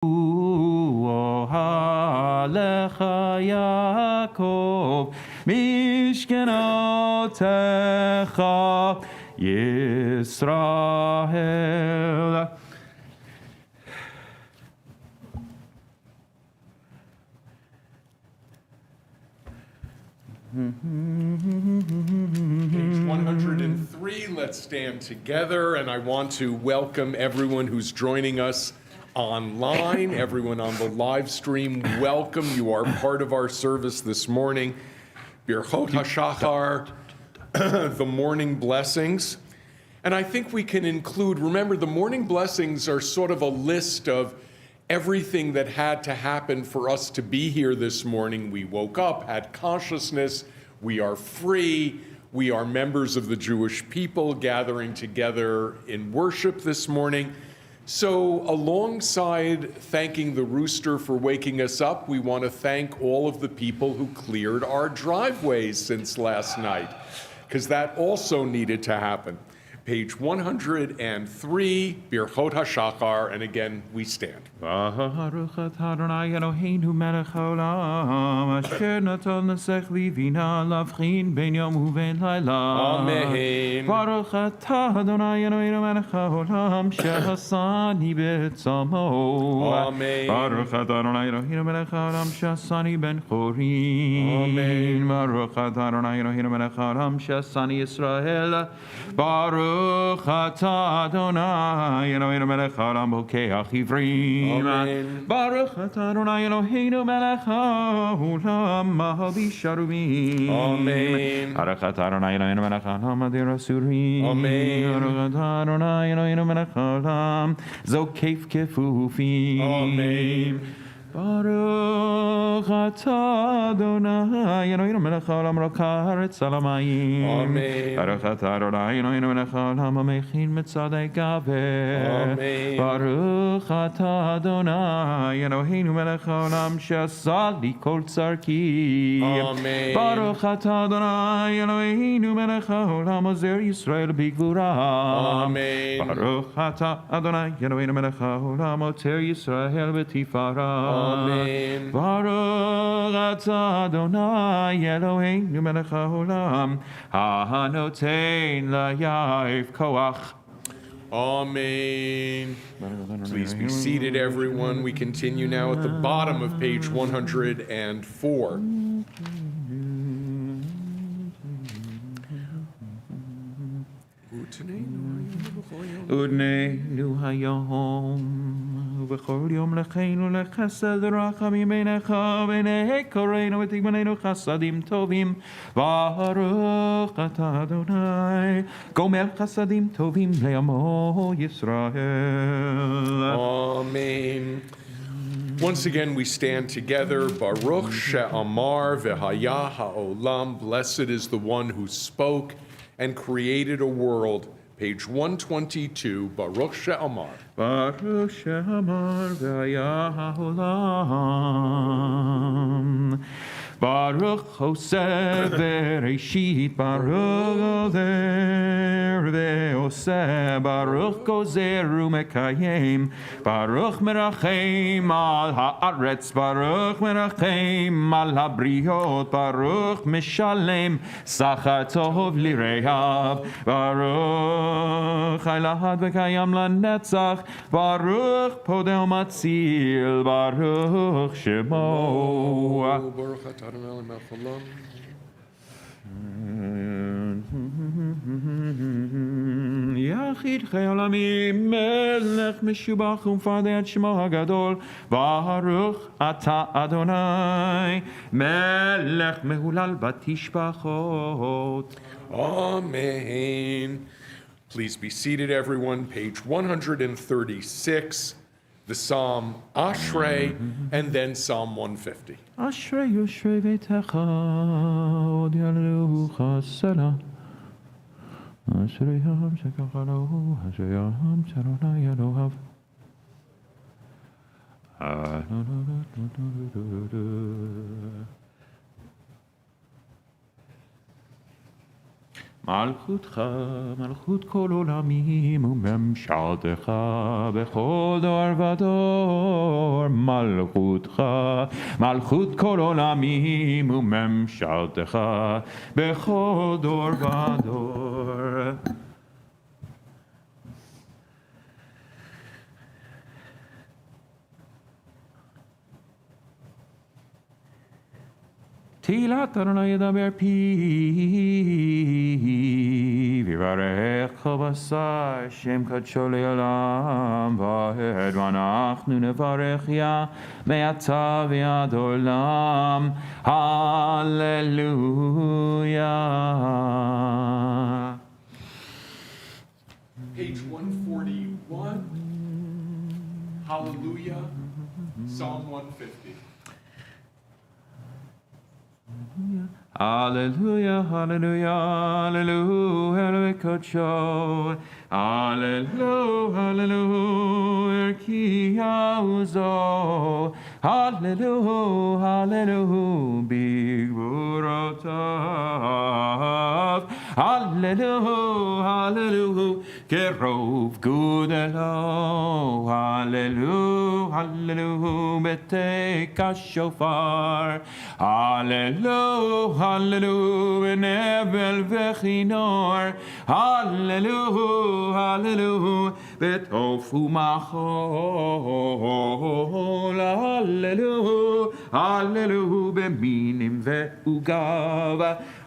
Alecha Yaakov Mishkenotecha Yisrael. Page 103, let's stand together, and I want to welcome everyone who's joining us online, everyone on the live stream. Welcome, you are part of our service this morning. Birchot HaShachar, the morning blessings. And I think we can include, remember, the morning blessings are sort of a list of everything that had to happen for us to be here this morning. We woke up, had consciousness, we are free, we are members of the Jewish people gathering together in worship this morning. So alongside thanking the rooster for waking us up, we want to thank all of the people who cleared our driveways since last night, because that also needed to happen. Page 103, Birchot HaShachar, and again, we stand. Baruch Adonai Eloheinu melech haolam, asher natan l'sech livina lavchin ben yom uven laila. Amen. Baruch Adonai Eloheinu melech haolam, shehasani betzamo. Amen. Baruch Adonai Eloheinu melech haolam, shehasani ben chorim. Amen. Baruch Adonai Eloheinu melech haolam, shehasani Yisrael. Baruch Adonai Eloheinu melech haolam, bokeach ivrim. Amen. Baruch Adonai Eloheinu melech haolam, mahavi sharuvim. Amen. Baruch Adonai Eloheinu melech haolam, adir asurim. Amen. Baruch Adonai Eloheinu melech haolam, zokef kefufim. Amen. Baruch Adonai Eloheinu melech haolam, rokaret salamayim. Amen. Baruch Adonai Eloheinu melech haolam, amechin mitzadei gaver. Amen. Baruch Adonai Eloheinu melech haolam, she'asa li kol tzarki. Amen. Baruch Adonai Eloheinu melech haolam, ozer Yisrael bigvura. Amen. Baruch Adonai Eloheinu melech haolam, ozer Yisrael b'tifara. Amen. Baruch Adonai Eloheinu melech haolam, hanotein layaif koach. Amen. Please be seated, everyone. We continue now at the bottom of page 104. Udneinu hayom, ubechol yom lecheinu lechesed rachamim beinecha beinei koreinu v'tigmaneinu chasadim tovim. Baruch atah Adonai, gomer chasadim tovim le'amo Yisrael. Amen. Once again, we stand together. Baruch she'amar v'haya ha'olam. Blessed is the one who spoke and created a world. Page 122, Baruch she'amar. Baruch she'amar v'haya ha'olam. Baruch Hoseh Bereshit, Baruch Gozer ve'oseh, Baruch Gozer u'mekayem, Baruch merachem al ha'aretz, Baruch merachem al habriot, Baruch mishalem sachar tov lirehav, Baruch Elahad v'kayam lanetzach, Baruch podeh u'matzil, Baruch Shemo. Baruch atah Adonai melech haolam. יחיד חי עולמים, מלך משובח ומפאר את שמו הגדול, ברוך אתה אדוני, מלך מהולל בתשבחות. Amen. Please be seated, everyone. Page 136, the Psalm Ashrei, and then Psalm 150. אשרי יושבי ביתך, עוד יללוך סלה. אשרי העם שככה לו, אשרי העם שאדוני אלוהיו. מלכותך, מלכות כל עולמים וממשלתך בכל דור ודור. מלכותך, מלכות כל עולמים וממשלתך בכל דור ודור. תהילת אדוני ידבר פיו, יברך כל בשר, שם קדשו לעולם ועד, ואנחנו נברך יה מעתה ועד עולם. הללויה. Page 141, Hallelujah, Psalm 150. Hallelujah, hallelujah, hallelujah, hallelujah, hallelujah, hallelujah, ki auzo, hallelujah, hallelujah, big burotav, hallelujah, hallelujah, kerov gudelo, hallelujah, hallelujah, betek ashofar, hallelujah, hallelujah, nebel vechinor, hallelujah, hallelujah, betofu machol, hallelujah, hallelujah, beminim veugav,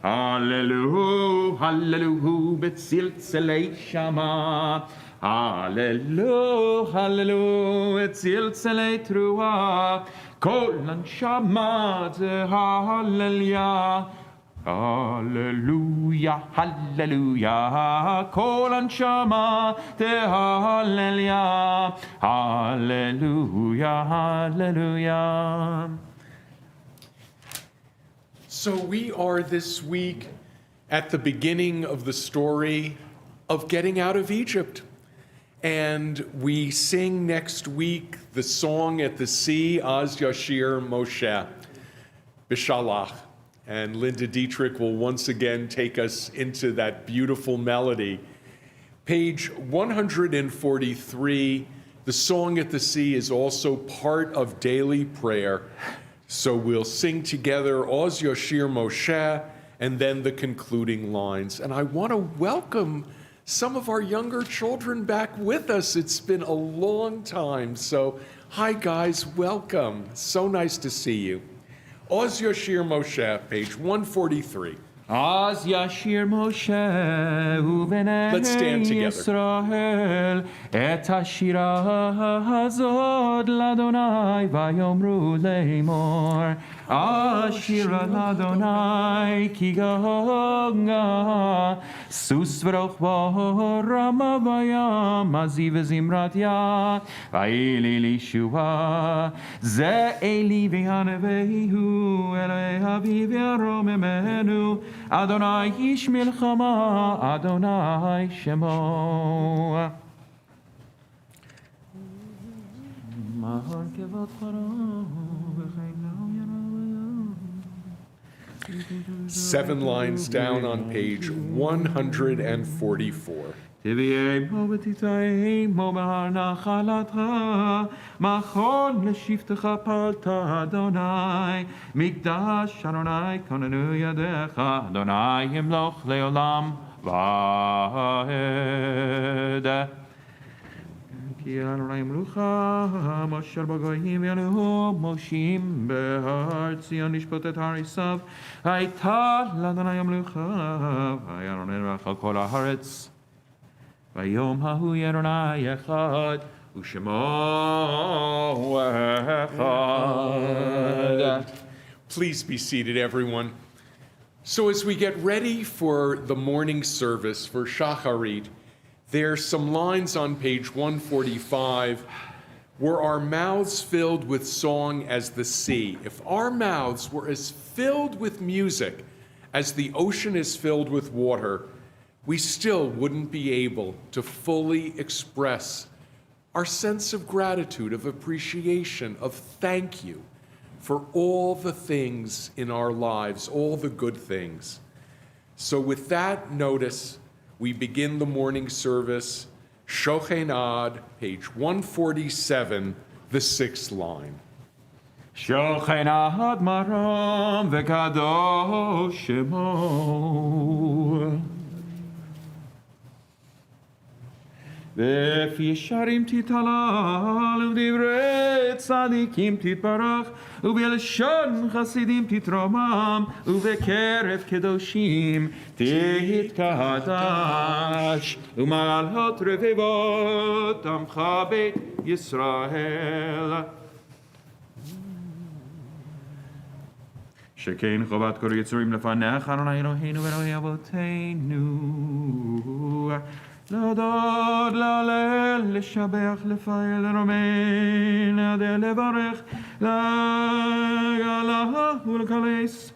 hallelujah, hallelujah, betzilzelei shama, hallelujah, hallelujah, betzilzelei truah, kol anshamat, hallelujah. Hallelujah, hallelujah, kol anshama te hallelujah, hallelujah, hallelujah. So we are this week at the beginning of the story of getting out of Egypt. And we sing next week the song at the sea, Az Yashir Moshe, Bishalach. And Linda Dietrich will once again take us into that beautiful melody. Page 143, the song at the sea is also part of daily prayer. So we'll sing together Oz Yashir Moshe and then the concluding lines. And I want to welcome some of our younger children back with us. It's been a long time. So hi guys, welcome. So nice to see you. Oz Yashir Moshe, page 143. Az Yashir Moshe uvenei Let's stand together. Yisrael et hashira hazod ladonai vayomru leimor Ashira ladonai ki gonga sus v'roch rama vayam aziv zimrat ya vayili lishua ze eli v'hanevehu eloi haviv yarom emenu Adonai ish milchama, Adonai shemo. Seven lines down on page 144. תביאי בו ותתאי בו בהר נחלתך, מכון לשבתך פעלת אדוני, מקדש אדוני כוננו ידיך, אדוני ימלוך לעולם ועד. כי אדוני ימלוך, אשר בגויים ינהו, מושיעים בהר ציון לשפוט את הר עשיו, הייתה לאדוני ימלוך, והיה אדוני יברך על כל הארץ. Vayom hahu Adonai echad, u'shemo echad. Please be seated, everyone. So as we get ready for the morning service for Shacharit, there's some lines on page 145. Were our mouths filled with song as the sea? If our mouths were as filled with music as the ocean is filled with water, we still wouldn't be able to fully express our sense of gratitude, of appreciation, of thank you for all the things in our lives, all the good things. So with that notice, we begin the morning service, Shochen Ad, page 147, the 6th line. שוכן עד מרום וקדוש שמו בפי ישרים תתהלל ובדברי צדיקים תתברך ובלשון חסידים תתרומם ובקרב קדושים תתקדש ומעלות רבבות עמך בית ישראל שכן חובת כל יצורים לפניך, אדוני אלוהינו ואלוהי אבותינו. להודות, להלל, לשבח, לפעל, לרומם, להדל, לברך, להגלה ולקלס.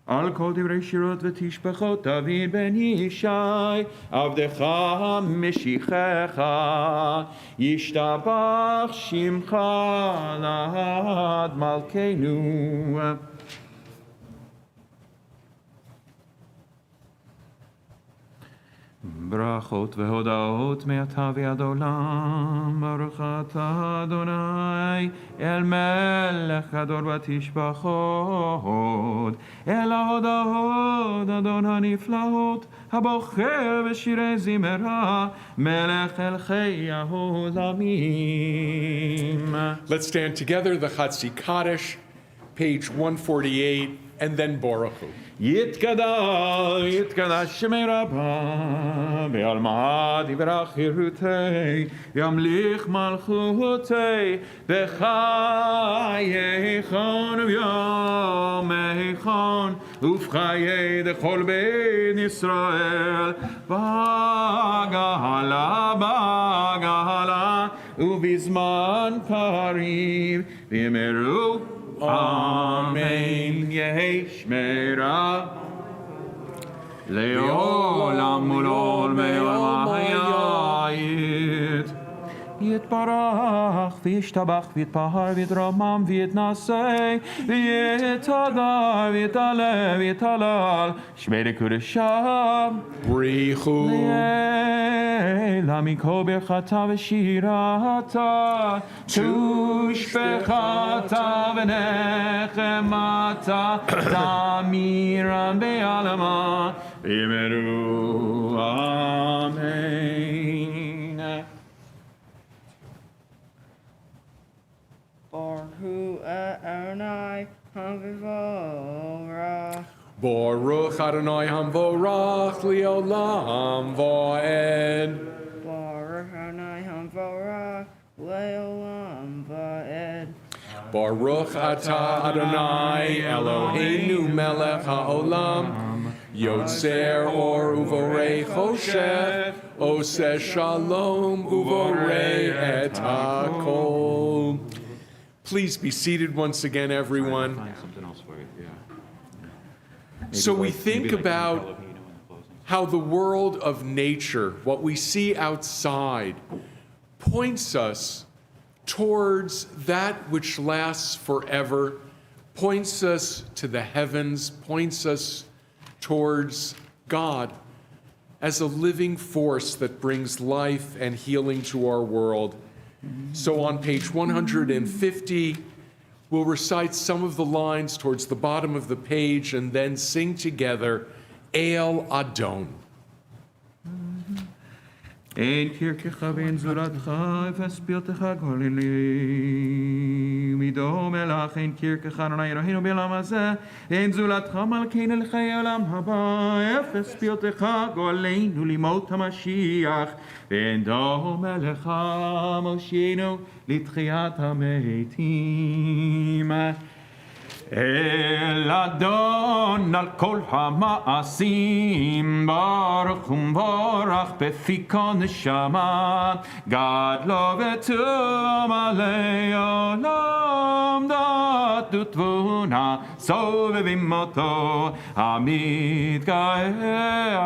על כל דברי שירות ותשבחות דוד בן ישי, עבדך משיחך, ישתבח שמך לעד מלכנו. ברכות והודעות מעתה ועד עולם, ברוך אתה אדוני, אל מלך גדול ותשבחות, אל ההודעות אדון הנפלאות, הבוחר בשירי זמרה, מלך מלכי העולמים. Let's stand together, the Chatzi Kaddish, page 148, and then Baruch Hu. יתקדש שמי רבה, בעלמא יברך חירותי, ימליך מלכותי, בחייכון וביומייכון, ובחיי דכל בית ישראל, בגאלה, ובזמן קריב, ואמרו אמן. יהי שמרה לעולם ולעולמי עולמי. יתברך וישתבח ויתפאר ויתרומם ויתנשא ויתהדר ויתעלה ויתהלל שמי לקודשם בריחו לעילא מכל ברכתה ושירתה תושבחתה ונחמתה תמירן בעלמא ואמרו אמן. Baruch Adonai Hamvorach. Baruch Adonai Hamvorach Leolam Va'ed. Baruch Adonai Hamvorach Leolam Va'ed. Baruch Atah Adonai Eloheinu Melech HaOlam Yotzer Or Uvorei Choshech Oseh Shalom Uvorei Et HaKol. Please be seated once again, everyone. So we think about how the world of nature, what we see outside, points us towards that which lasts forever, points us to the heavens, points us towards God as a living force that brings life and healing to our world. So on page 150, we'll recite some of the lines towards the bottom of the page and then sing together, El Adon. אין קרקך ואין זולתך, אפס פרטך גולים לי. מדור מלך אין קרקך, אדוני אלוהינו בעולם הזה, אין זולתך מלכנו לחיי עולם הבא, אפס פרטך גולנו למות המשיח, ואין דור מלך מושיענו לתחיית המתים. אל אדון על כל המעשים, ברוך ומבורך בפי כל נשמה, גדלו וטוב עלי עולם, דתו ותבונה סובבים אותו, המתגאה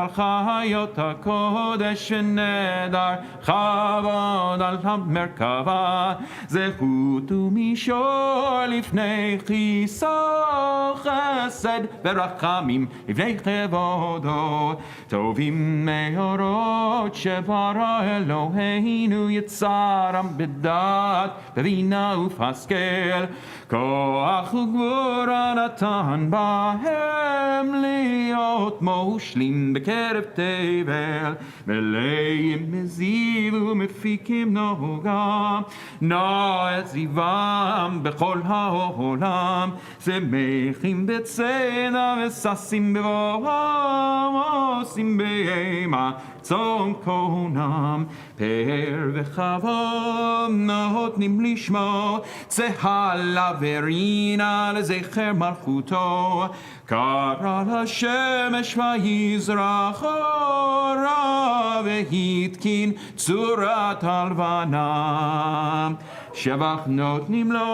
על חיות הקודש ונדר כבוד על המרכבה, זכות ומישור לפני כיסו, חסד ורחמים לפני כבודו, טובים מאורות שברא אלוהינו, יצרם בדעת בבינה ופסקל, כוח וגבורה נתן בהם להיות מושלים בקרב תבל, מלאים מזיו ומפיקים נוגה, נא את זיום בכל העולם, שמחים בצנע וששים בבואם, עושים בהמה צום קונם, פאר וכבוד נותנים לשמו, צהלה ורינה לזכר מלכותו, קרא לשמש ויזרח אורה, והתקין צורת הלבנה, שבח נותנים לו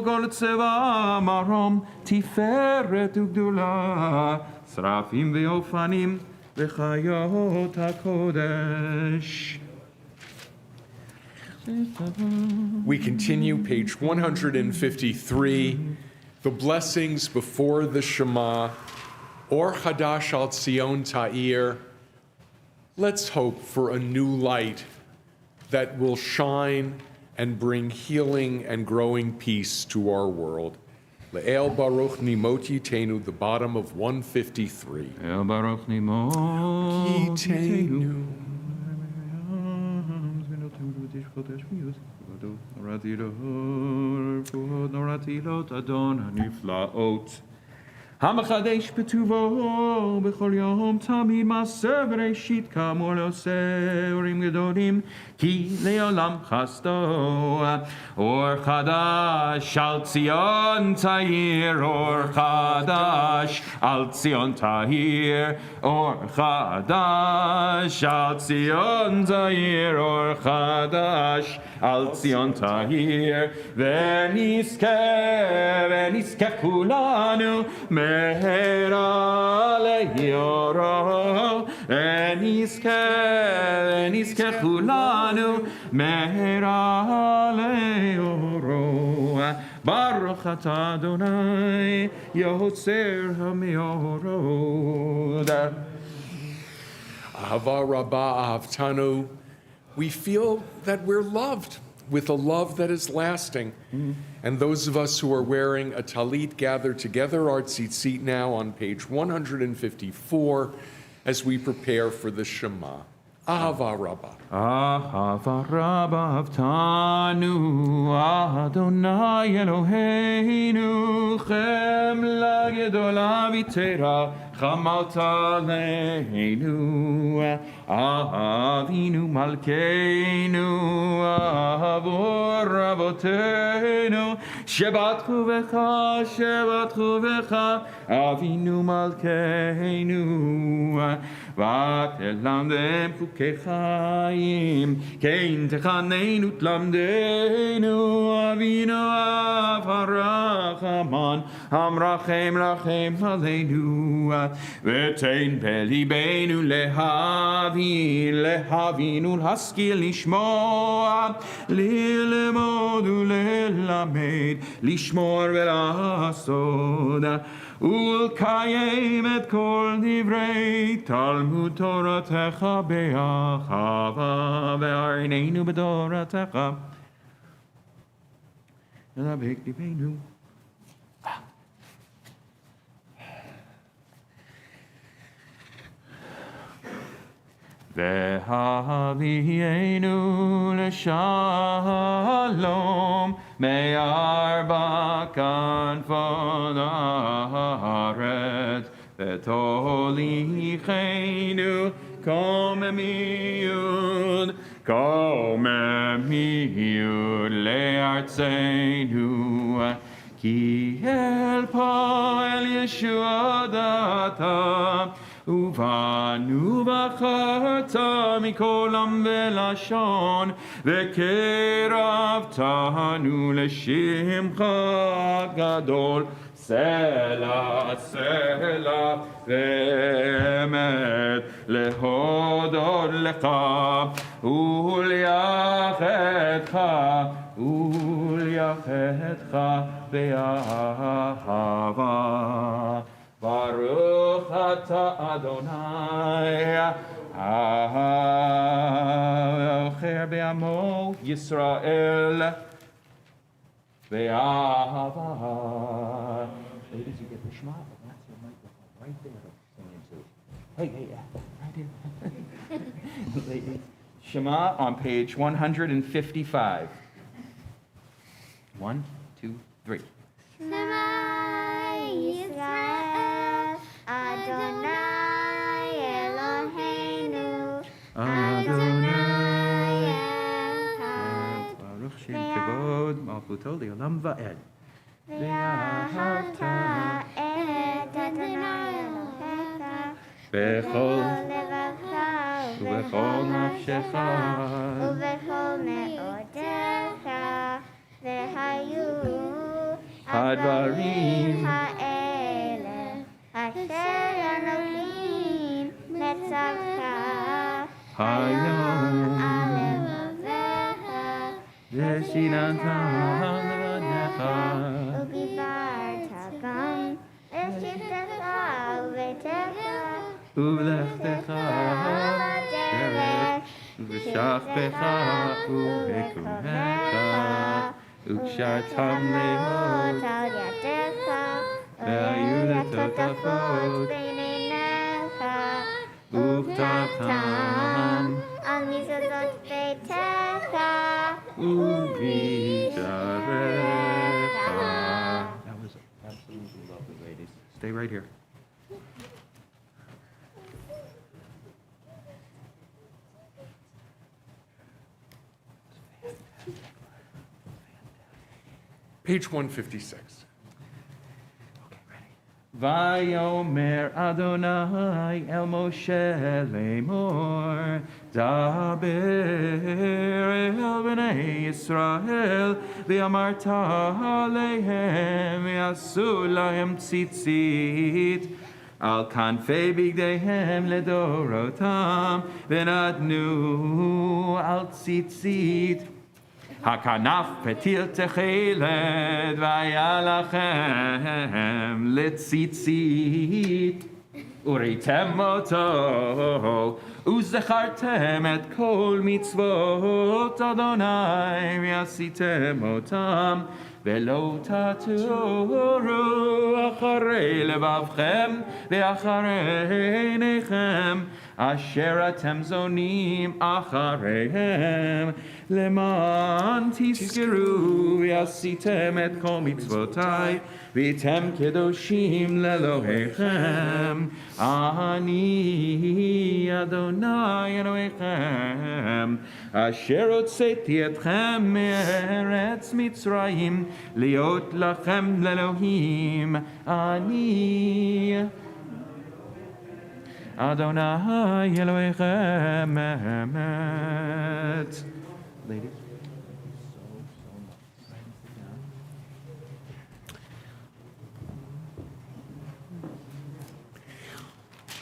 כל צבא מרום, תפארת וגדולה, שרפים ואופנים וחיות הקודש. We continue, page 153, the blessings before the Shema, Or Chadash al Tzion Ta'ir. Let's hope for a new light that will shine and bring healing and growing peace to our world. Le'el Baruch Nimot Yitenu, the bottom of 153. El Baruch Nimot Yitenu. נורתי לאות אדון הנפלאות, המחדש בטובו בכל יום תמיד, מעשה בראשית כאמור לעושה אורים גדולים, כי לעולם חסדו. אור חדש על ציון תאיר, אור חדש על ציון תאיר, אור חדש על ציון תאיר, אור חדש על ציון תאיר, ונזכה כולנו מהרה ליורו, ונזכה כולנו מהרה ליורו. ברוך אתה אדוני יוצר המאורות. Ahava Rabbah Ahavtanu. We feel that we're loved with a love that is lasting. And those of us who are wearing a talit gather together our tzitzit now on page 154 as we prepare for the Shema. Ahava Rabbah. Ahava Rabbah Avtanu, Adonai Eloheinu, Chemla Gedola V'Tera, Chamalta Leinu, Avinu Malkeinu, Avor Avotenu, Shebatchu V'cha, Avinu Malkeinu, V'telamdem Chukei Chaim, Kein Techanenu Tlamdenu, Avinu Av HaRachaman, Amrachem Lachem Aleinu, V'tein Belibeinu Lehavinu L'haskil Lishmoa, Lil'lemod U'lelamed, Lishmor V'lasod, ולקיים את כל דברי תלמוד תורתך באחווה, והרננו בתורתך לדבק ליבנו. והביאנו לשלום מארבע כנפות הארץ, ותוליכנו קוממיות לארצנו, כי אל פועל ישועתה ובנו בחרת מכל עם ולשון, וקרבתנו לשמך גדול. סלע, סלע, ואמת להודות לך, וליחדך, וליחדך באהבה. ברוך אתה אדוני, האחר בעמו ישראל, באהבה. Ladies, you get the shema, but that's your microphone right there to sing into. Hey, right here. Ladies, Shema on page 155. 1, 2, 3. Shema Yisrael, Adonai Eloheinu, Adonai Echad, Baruch Shem Kavod Malchuto Le'olam Va'ed. ואהבת את אדוני אלוהיך בכל לבבך ובכל נפשך ובכל מאודיך, והיו הדברים האלה אשר אלוהים מצווך היום על לבביך ושיננתם לבניך ודיברת גם לשבתך וביתך ולכתך דרך ובשכבך ובקומך וקשרתם לאמור על ידך והיו לטוטפות בין עיניך וכתבתם על מזוזות ביתך ובשעריך. That was absolutely lovely, ladies. Stay right here. Page 156. Vayomer Adonai el Moshe lemor, Daber el bnei Yisrael, v'amarta alehem, v'asu lahem tzitzit, al kanfei bigdeihem ledorotam, v'natnu al tzitzit. הכנף פתיל תכלת והיה לכם לציצית וראיתם אותו וזכרתם את כל מצוות אדוני ועשיתם אותם ולא תטורו אחרי לבבכם ואחרי עיניכם אשר אתם זונים אחריהם למען תזכרו ועשיתם את כל מצוותיי והייתם קדושים לאלוהיכם אני אדוני אלוהיכם אשר הוצאתי אתכם מארץ מצרים להיות לכם לאלוהים אני אדוני אלוהיכם אמת. Ladies.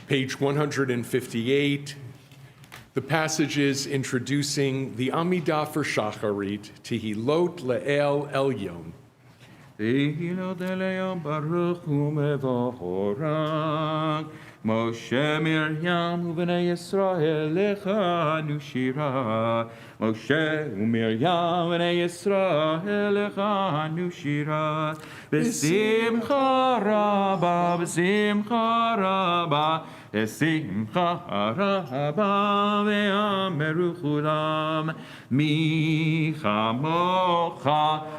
Page 158. The passages introducing the Amidah for Shacharit, Tehilot Le'el Elyon. Tehilot Elyon Baruch u'mevorak Moshe Miriam ובני ישראל לכנו שירה Moshe ומרים בני ישראל לכנו שירה בשמחה רבה בשמחה רבה בשמחה רבה ואמרו כולם מי כמוך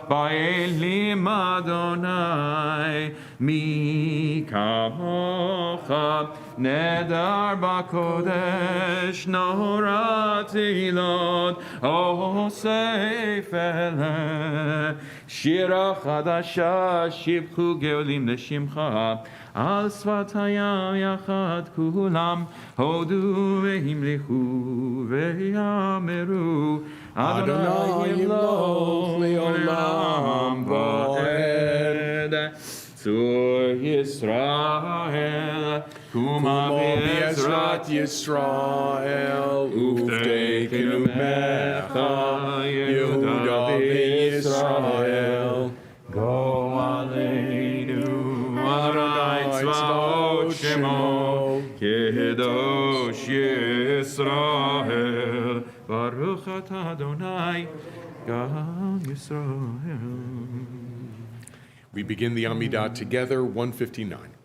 באלים אדוני מי כמוך נדר בקודש נורת אילון אוסף אלה שירה חדשה שיבחו גאולים לשמך על שפת הים יחד כולם הודו והמליכו ויאמרו אדוני ימלוך לעולם ועד צור ישראל קומה בעזרת ישראל, ובתי קדומך, יהודה וישראל. גואלנו, אדוני צבאות שמו, קדוש ישראל, ברוך אתה אדוני, גם ישראל. We begin the Amidah together, 159.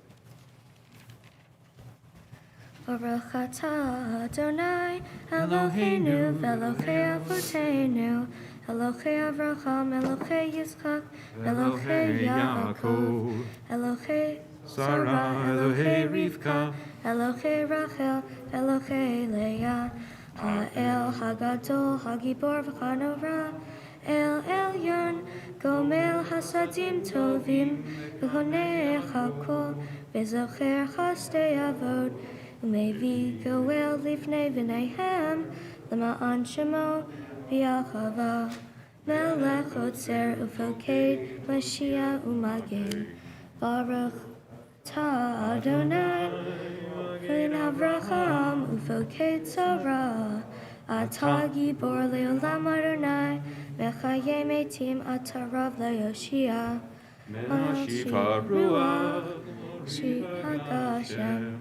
Baruch atah Adonai Eloheinu v'Elokei Avotenu Elokei Avraham Elokei Yitzchak Elokei Yaakov Elokei Sarah Elokei Rivka Elokei Rachel Elokei Leah Ha'el Hagadol Hagibor v'Hanora El Elyon Gomel Hasadim Tovim V'Honei Hakol V'Zocher Chastei Avod Umevi goel lifnei v'neihem L'ma'an shemo v'yachava Melech otzer ufoked Mashiach u'magen Baruch ta Adonai V'in Avraham ufoked Sarah Ata gibor le'olam Adonai Mechaye metim ata rav le'yoshia Menashiva ruach Shihagashem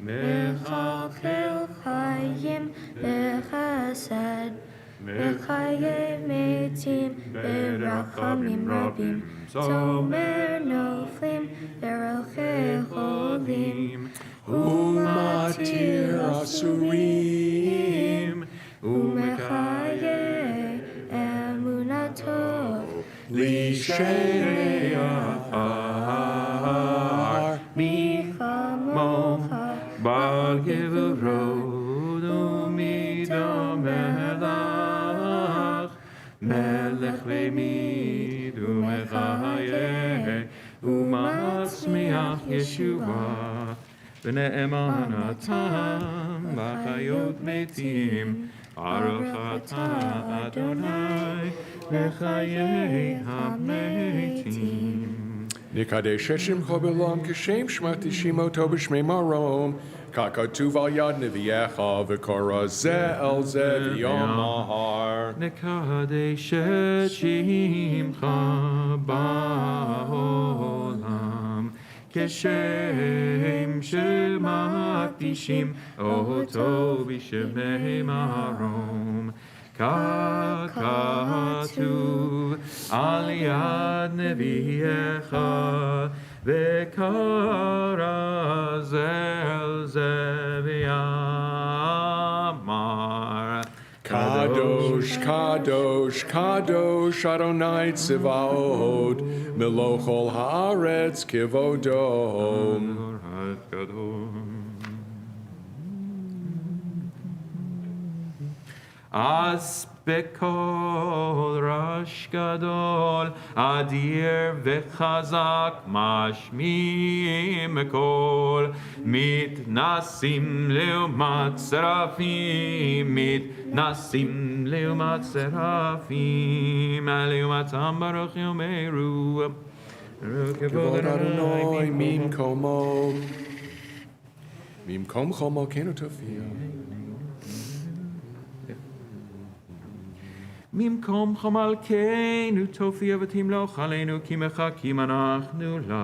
Mechachel chayim bechesed Mechaye metim berachamim rabim Zomer noflim berochei cholim Umatir asurim, Umechaye emunatov Lishnei ahar, Michamocha Bal gevurot umidomelach Melech le'mid u'mechayeh u'matzmiach Yeshua V'ne'eman atam v'chayot metim Baruch atah Adonai v'chayei hametim Nikadesh Sheshim Chobelam Kashem Shmati Shimoto B'Shmei Marom Kakatuv Al Yad Neviecha V'Kora Zeh El Zeh V'Yomahar נקדש את שמך בעולם כשם שמקדישים אותו בשמי מרום כך כתוב על יד נביאך וקרא זה אל זה ויאמר Kadosh, Kadosh, Kadosh, Adonai Tzivaot, Melochol Haaretz Kivodo. אז בקול רש גדול, אדיר וחזק, משמיעים קול, מתנסים לעומת שרפים, מתנסים לעומת שרפים, לעומתם ברוך יאמרו, Kivod Adonai Mimkomo, Mimkomcho Malkeinu Tofia. ממקומך מלכנו תופיע ותמלוך עלינו כי מחכים אנחנו לך.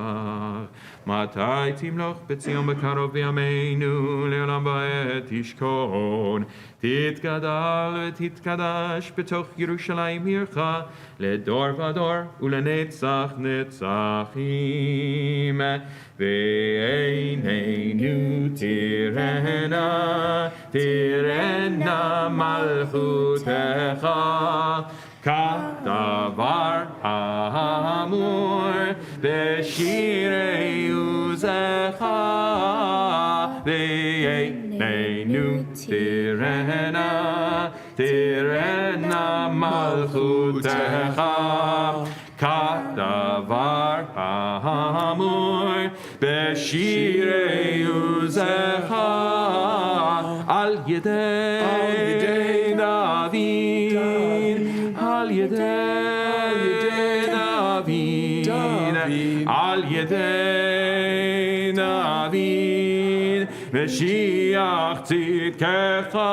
מתי תמלוך בציון בקרוב בימינו לעולם ועד תשכון. תתגדל ותתקדש בתוך ירושלים עירך לדור ודור ולנצח נצחים. ועינינו תראנה, תראנה מלכותך, כדבר האמור בשירי עוזך, ve'einenu tirena, tirena malchutecha, kadavar ha'amur b'shirei uzecha, al yedei David, al yedei David, al yedei David, Mashiach tzidkecha,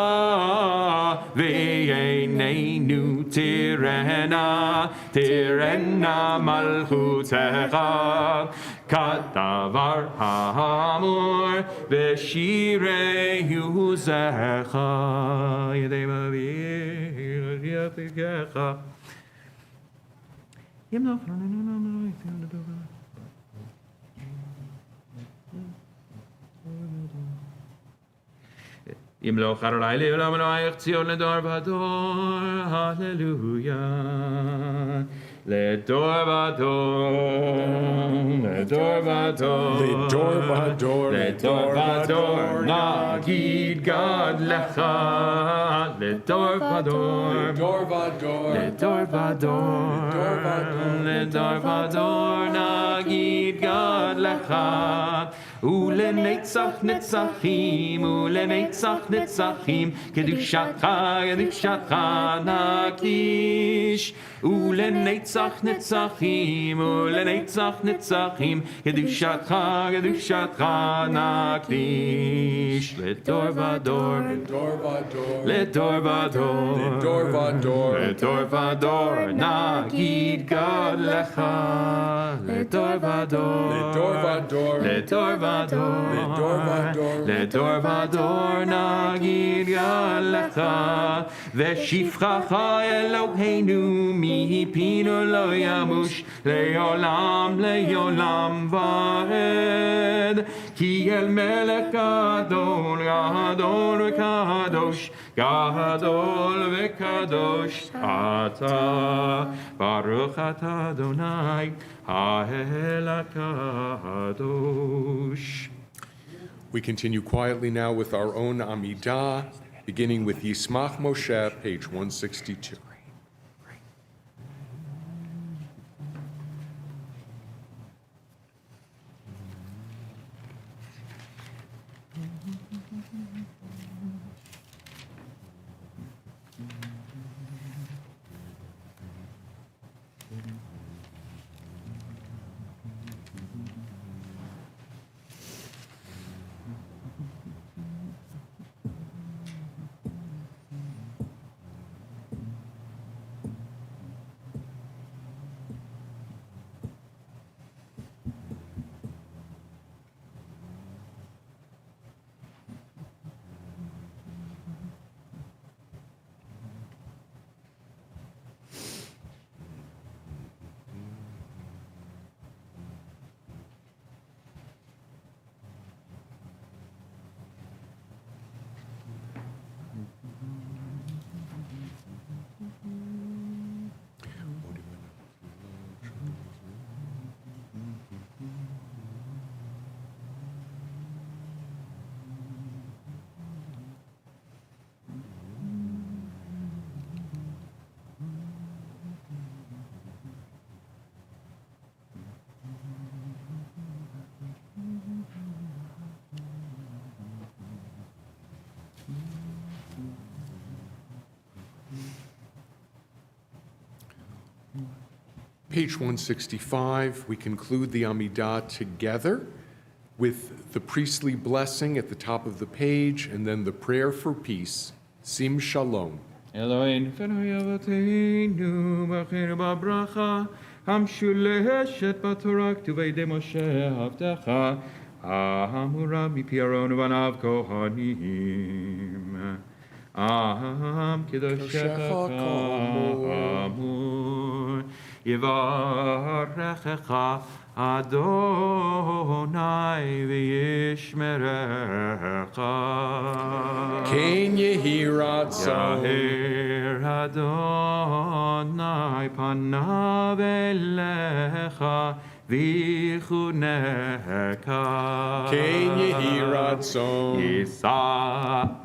ve'einenu tirena, tirena malchutecha, kadavar ha'amur b'shirei uzecha, yedei David, tzidkecha. ימלוך אדוני לעולם אלוהיך ציון לדור ודור, הללויה. לדור ודור, לדור ודור, לדור ודור, לדור ודור, נגיד גדלך, לדור ודור, לדור ודור, לדור ודור, לדור ודור, נגיד גדלך, ולנצח נצחים, ולנצח נצחים, קדושתך, קדושתך נקדיש, ולנצח נצחים, ולנצח נצחים, קדושתך, קדושתך נקדיש, לדור ודור, לדור ודור, לדור ודור, לדור ודור, לדור ודור, נגיד גדלך, לדור ודור, לדור ודור, לדור ודור, לדור ודור, לדור ודור נגיד גדלך, ושפחך אלוהינו מפינו לא ימוש, לעולם לעולם ועד, כי אל מלך גדול גדול וקדוש, גדול וקדוש אתה, ברוך אתה אדוני האל הקדוש. We continue quietly now with our own Amidah, beginning with Yismach Moshe, page 162. Page 165, we conclude the Amidah together with the priestly blessing at the top of the page and then the prayer for peace, Sim Shalom. אלוהינו ואבותינו ברכנו בברכה המשולשת בתורה כתובה ידי משה עבדך האמורה מפי אהרון ובניו כהנים עם קדושך כאמור יברכך אדוני וישמרך כן יהי רצון יאר אדוני פניו אליך vichuneka. Ken yehi ratzon. Yisa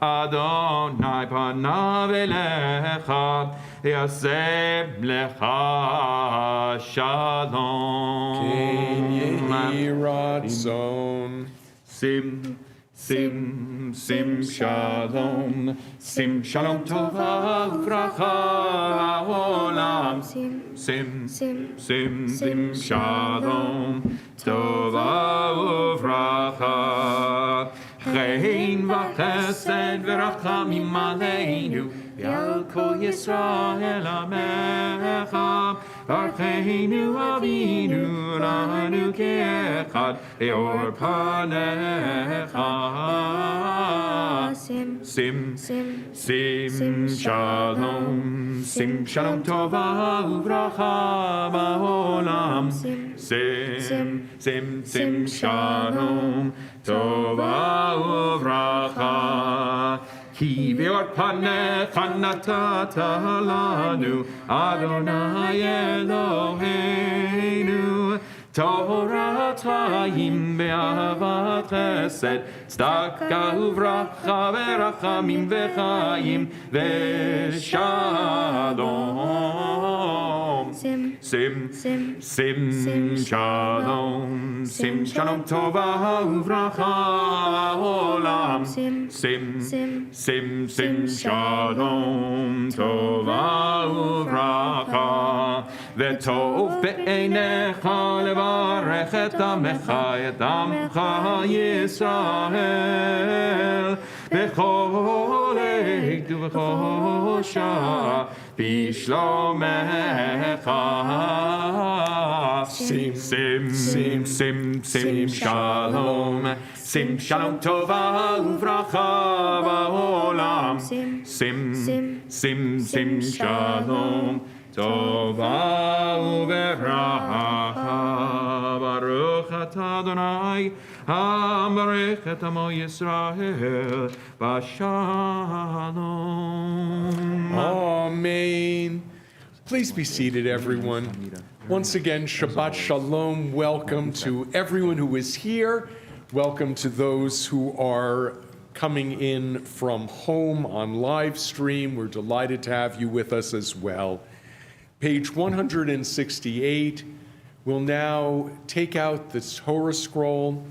Adonai panav elecha, yaseh lecha shalom. Ken yehi ratzon. Sim shalom tova uvracha haolam. Sim shalom tova uvracha. Chein v'chesed v'rachamim aleinu Yal kol Yisrael amecha Barcheinu avinu lanu ke'echad Eor panecha Sim shalom tova uvracha ba'olam Sim shalom tova uvracha Ki be'or panecha natata lanu Adonai Eloheinu Torah chaim be'avat chesed Tzedaka uvracha ve'rachamim ve'chaim ve'shalom Sim shalom tova uvracha olam Sim shalom tova uvracha V'tov be'einecha levarech et amecha Yisrael V'chol eit uv'chol shah Bishlomecha Sim shalom tova uvracha ba'olam Sim shalom tova uvracha Baruch atah Adonai Hamarech et amo Yisrael Bashalom. Amen. Please be seated, everyone. Once again, Shabbat Shalom. Welcome to everyone who is here. Welcome to those who are coming in from home on live stream. We're delighted to have you with us as well. Page 168. We'll now take out the Torah scroll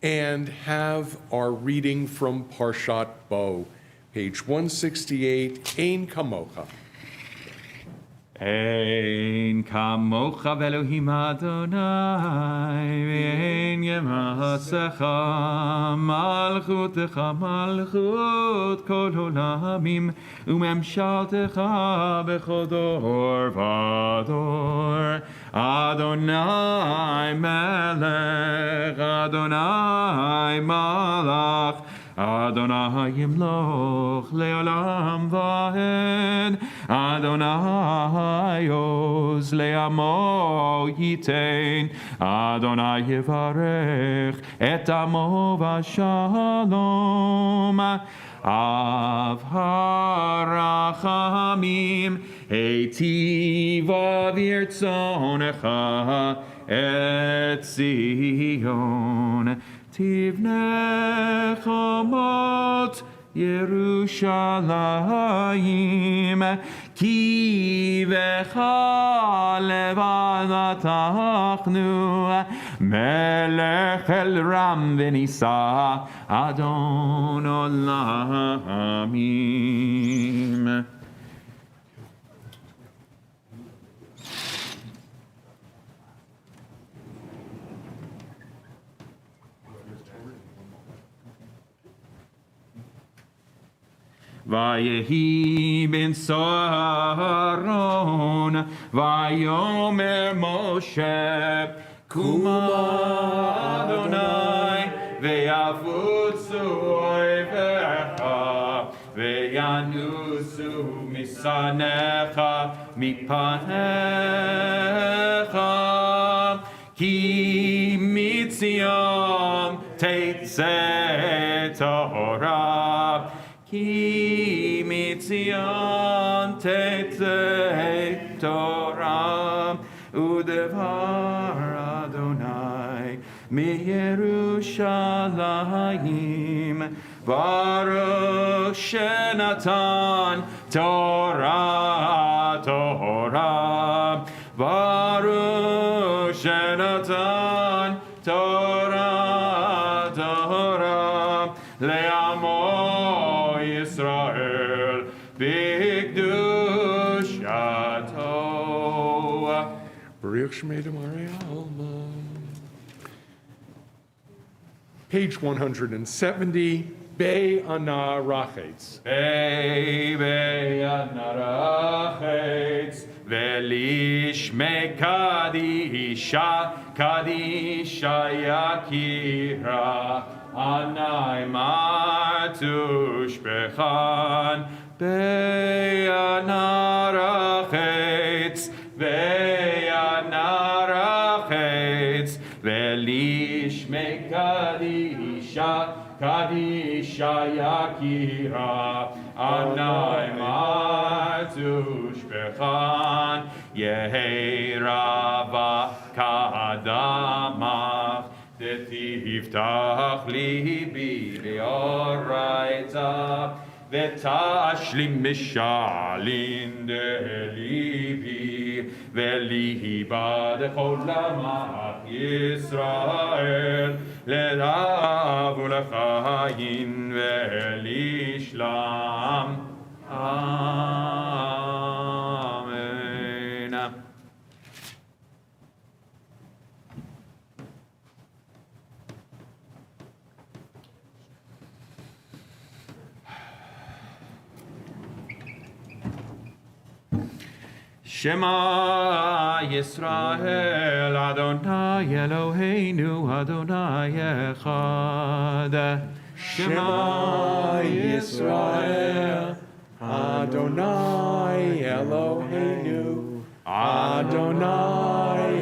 and have our reading from Parshat Bo. Page 168, Ein Kamocha. Ein kamocha v'Elohim Adonai V'ein yemasecha Malchutecha malchut kol olamim U'memshaltecha b'chol dor v'dor Adonai melech Adonai malach Adonai yimloch le'olam va'ed Adonai oz le'amo yitein Adonai yevarech et amo v'shalom Av harachamim heitiva v'yirtzonecha et Zion Tivnei Chamot Yerushalayim Ki Vecha Levanatachnu Melech El Ram V'Nisa Adon Olamim. Vayehi ben Saron, Vayomer Moshe, Kuma Adonai, Ve'avutzu oivecha, Ve'yanusu misanecha, Mipanecha, Ki mitzion Teitzeh Torah, Ki mitzion Teitzeh Torah Udevar מירושלים, ברוך שנתן תורה, תורה, ברוך שנתן תורה, תורה, לעמו ישראל בקדושתו. Baruch Shmei Damari Alma. Page 170, Bei Ana Rachetz. Be'anarachetz velishme kadisha, kadisha yakira, anai matush bechan. Be'anarachetz, be'anarachetz velishme kadisha, Kadisha Yakira, Anai Matush Bechan, Yehi Rava Kadamach, Detiftach Libi Leoraita, Vetashlim Mishalin Delibi, Velihiba Decholamach Yisrael, Ledav Ulechayin Velishlam. Amen. Shema Yisrael, Adonai Eloheinu, Adonai Echad. Shema Yisrael, Adonai Eloheinu, Adonai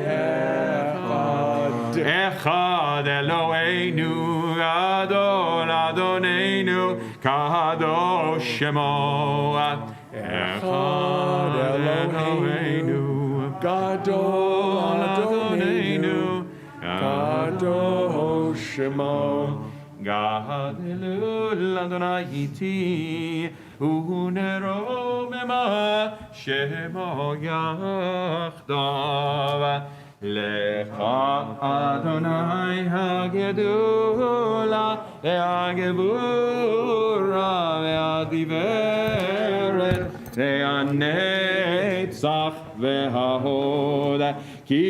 Echad. Echad Eloheinu, Adon Adonenu, Kadosh Shemo. Echad Eloheinu, Gadol Adonenu, Kadosh Shemo. God Elul Adonai iti, Unero Mema Shemo Yachdav. Lecha Adonai Hagedula, Hagevura, Ve'adiveret, Ve'anetzach, Ve'ahod, Ki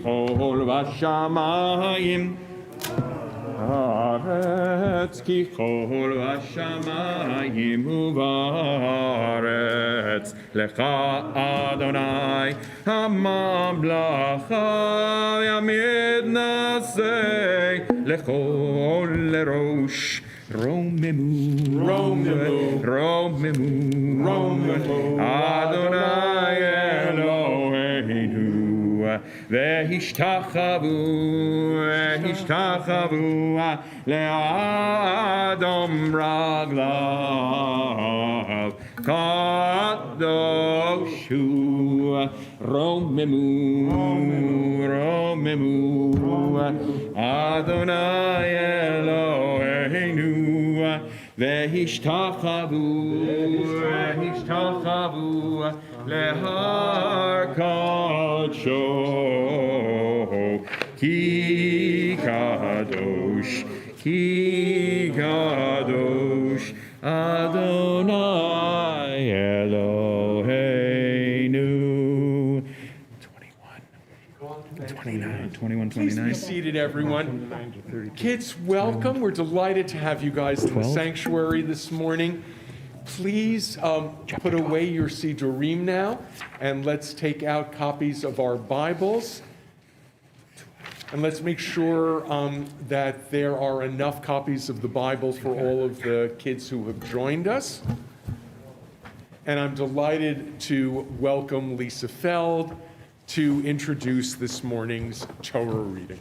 Chol Vashamayim, Haaretz, Ki Chol Vashamayim Uvaretz, Lecha Adonai Hamamlacha Yamid Nasei, Lechol Lerosh, Romemu, Romemu, Romemu, Romemu, Adonai Eloheinu, Ve'ishtachavu, Ve'ishtachavu, Le'adam Raglav, Kadoshu, Romemu, Romemu, Adonai Eloheinu, Ve'ishtachavu, Ve'ishtachavu, Lehar Kadsho, Ki Kadosh, Ki Kadosh, Adonai Eloheinu. 21, Please be 29. seated, everyone. Kids, welcome. We're delighted to have you guys in the sanctuary this morning. Please put away your Sidurim now, and let's take out copies of our Bibles. And let's make sure that there are enough copies of the Bible for all of the kids who have joined us. And I'm delighted to welcome Lisa Feld to introduce this morning's Torah reading.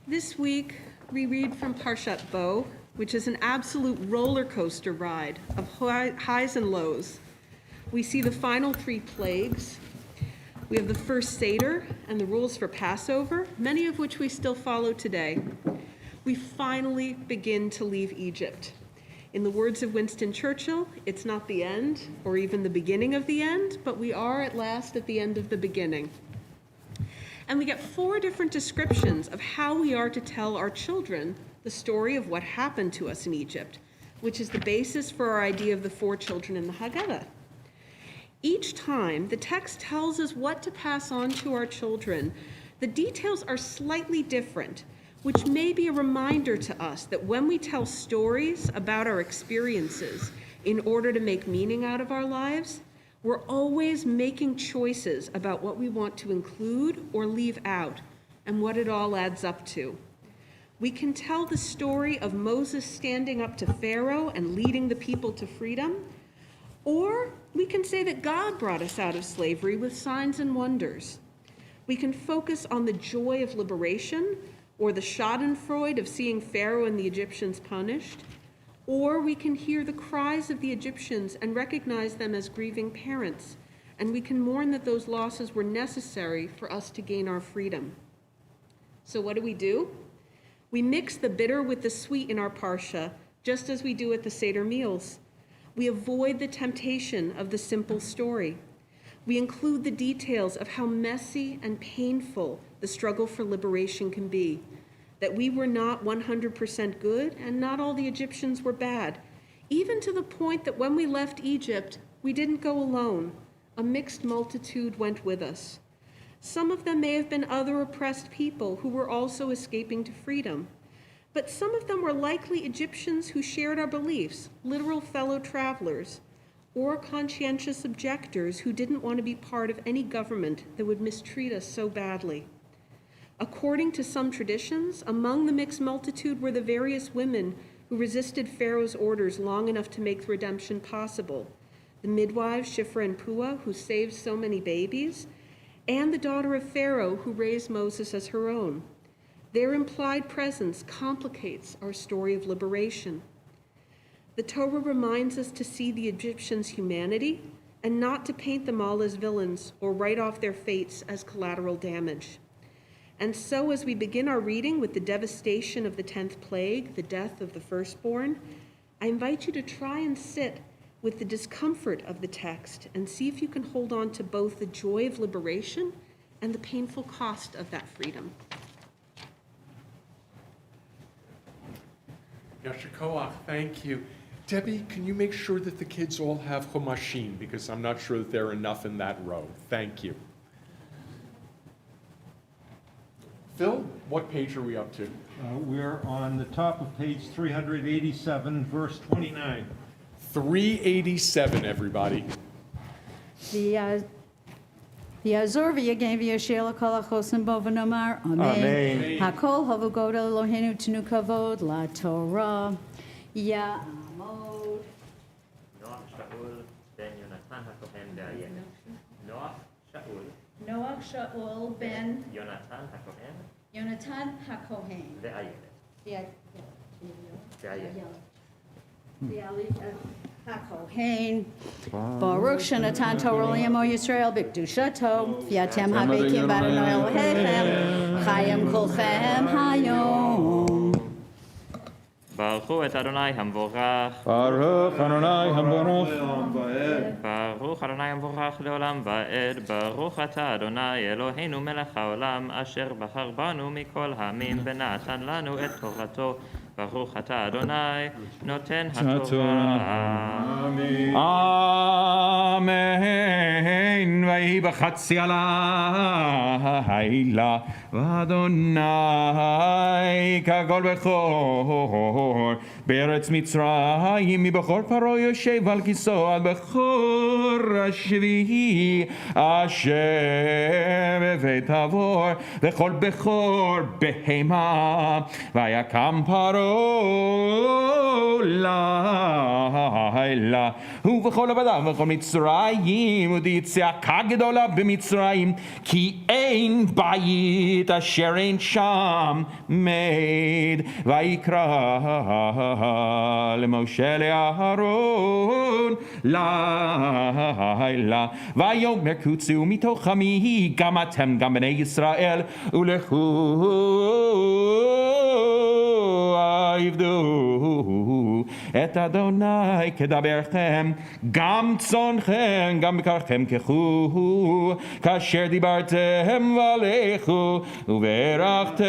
This week, we read from Parshat Bo, which is an absolute roller coaster ride of highs and lows. We see the final 3 plagues, We have the first Seder and the rules for Passover, many of which we still follow today. We finally begin to leave Egypt. In the words of Winston Churchill, it's not the end or even the beginning of the end, but we are at last at the end of the beginning. And we get 4 different descriptions of how we are to tell our children the story of what happened to us in Egypt, which is the basis for our idea of the 4 children in the Haggadah. Each time, the text tells us what to pass on to our children. The details are slightly different, which may be a reminder to us that when we tell stories about our experiences in order to make meaning out of our lives, we're always making choices about what we want to include or leave out and what it all adds up to. We can tell the story of Moses standing up to Pharaoh and leading the people to freedom, or we can say that God brought us out of slavery with signs and wonders. We can focus on the joy of liberation or the schadenfreude of seeing Pharaoh and the Egyptians punished, or we can hear the cries of the Egyptians and recognize them as grieving parents, and we can mourn that those losses were necessary for us to gain our freedom. So what do? We mix the bitter with the sweet in our Parsha, just as we do at the Seder meals. We avoid the temptation of the simple story. We include the details of how messy and painful the struggle for liberation can be, that we were not 100% good and not all the Egyptians were bad, even to the point that when we left Egypt, we didn't go alone. A mixed multitude went with us. Some of them may have been other oppressed people who were also escaping to freedom, but some of them were likely Egyptians who shared our beliefs, literal fellow travelers, or conscientious objectors who didn't want to be part of any government that would mistreat us so badly. According to some traditions, among the mixed multitude were the various women who resisted Pharaoh's orders long enough to make the redemption possible, the midwives Shiphrah and Puah, who saved so many babies, and the daughter of Pharaoh, who raised Moses as her own. Their implied presence complicates our story of liberation. The Torah reminds us to see the Egyptians' humanity and not to paint them all as villains or write off their fates as collateral damage. And so as we begin our reading with the devastation of the 10th plague, the death of the firstborn, I invite you to try and sit with the discomfort of the text and see if you can hold on to both the joy of liberation and the painful cost of that freedom. Yasher Koach, thank you. Debbie, can you make sure that the kids all have Chumashim, because I'm not sure that there are enough in that row. Thank you. Phil, what page are we up to? We're on the top of page 387, verse 29. 387, everybody. V'yazor v'yagain v'yashir l'kol hachosim bo v'nomar Amen. Hakol havu god Eloheinu tenu kavod la Torah. Ya'amod. Noach Shaul ben Yonatan HaKohen Da'ayen. Noach Shaul ben Yonatan HaKohen Yonatan HaKohen. Ve'ayelet. HaKohen. Baruch Shenatan Torah L'Amo Yisrael B'Kedushato. V'yatem habekim b'Adonai Elohechem. Chayim kolchem hayom. ברכו את אדוני המבורך. Baruch Adonai Hambaruch. ברוך אדוני המבורך לעולם ועד. ברוך אתה אדוני אלוהינו מלך העולם אשר בחר בנו מכל העמים ונתן לנו את תורתו. ברוך אתה אדוני נותן התורה. Amen. ויהי בחצי הלילה, ואדוני כגול בכור בארץ מצרים, מבכור פרעה יושב על כיסאו עד בכור השביעי אשר בבית עבור, וכל בכור בהמה. ויקם פרעה לילה ובכל עבדיו ובכל מצרים ותצעקה גדולה במצרים כי אין בית אשר אין שם מת ויקרא למשה לאהרון לילה ויאמר קוצו מתוך עמי גם אתם גם בני ישראל ולכו עבדו את אדוני כדברכם גם צאנכם גם בקרכם קחו כאשר דיברתם ולכו וברכתם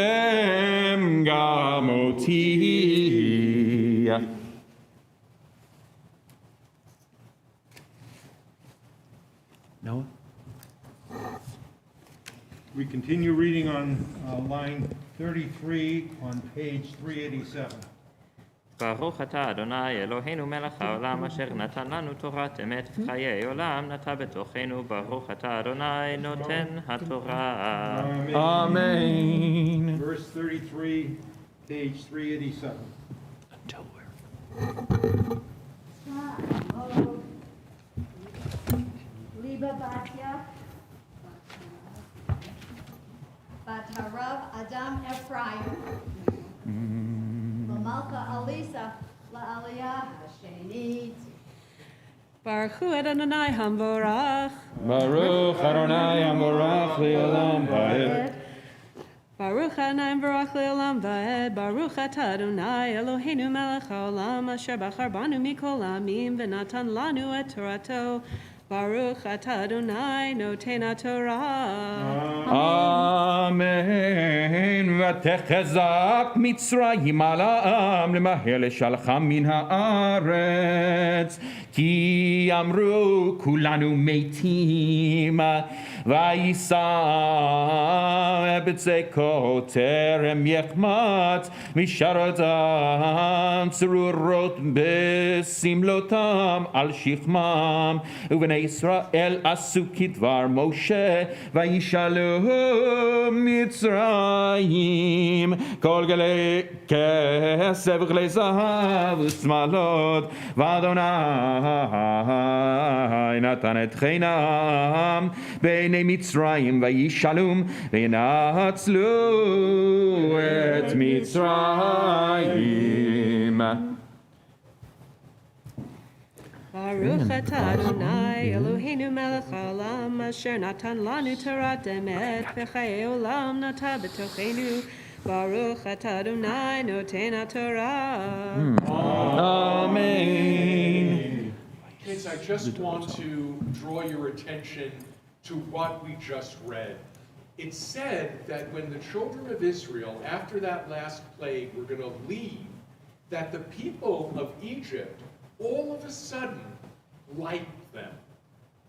גם אותי. Noah? We continue reading on line 33 on page 387. ברוך אתה אדוני אלוהינו מלך העולם אשר נתן לנו תורת אמת וחיי עולם נטע בתוכנו ברוך אתה אדוני נותן התורה. Amen. Verse 33, page 387. Until where? Liba Batya, Bat Harav Adam Ephraim, Malka Alisa, La Aliyah Hashanit. Baruch Hu Adonai Hamvorach. Baruch Adonai Hamorach Le'olam Va'ed. Baruch Adonai Hamvorach Le'olam Va'ed. Baruch Ata Adonai Eloheinu melech haolam asher bachar banu mikol ha'amim v'natan lanu et Torato. Baruch Ata Adonai noten haTorah. Amen. ותחזק מצרים על העם למהר לשלחם מן הארץ כי אמרו כולנו מתים ויישא בצקו טרם יחמץ משרתם צרורות בשמלותם על שכמם ובני ישראל עשו כדבר משה וישאלו מצרים כל גלי כסף וכלי זהב ושמלות ואדוני נתן את חינם בעיני מצרים וישאלום וינצלו את מצרים. Baruch Atah Adonai Eloheinu melech haolam asher natan lanu Torat emet v'chayei olam nata b'tochenu. Baruch Atah Adonai noten haTorah. Amen. Kids, I just want to draw your attention to what we just read. It said that when the children of Israel, after that last plague, were going to leave, that the people of Egypt all of a sudden liked them.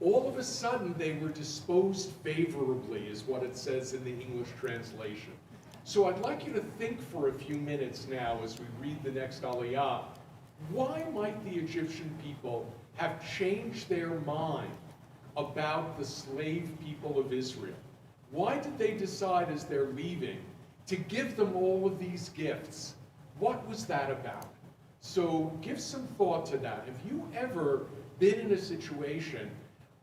All of a sudden they were disposed favorably, is what it says in the English translation. So I'd like you to think for a few minutes now as we read the next Aliyah. Why might the Egyptian people have changed their mind about the slave people of Israel? Why did they decide as they're leaving to give them all of these gifts? What was that about? So give some thought to that. Have you ever been in a situation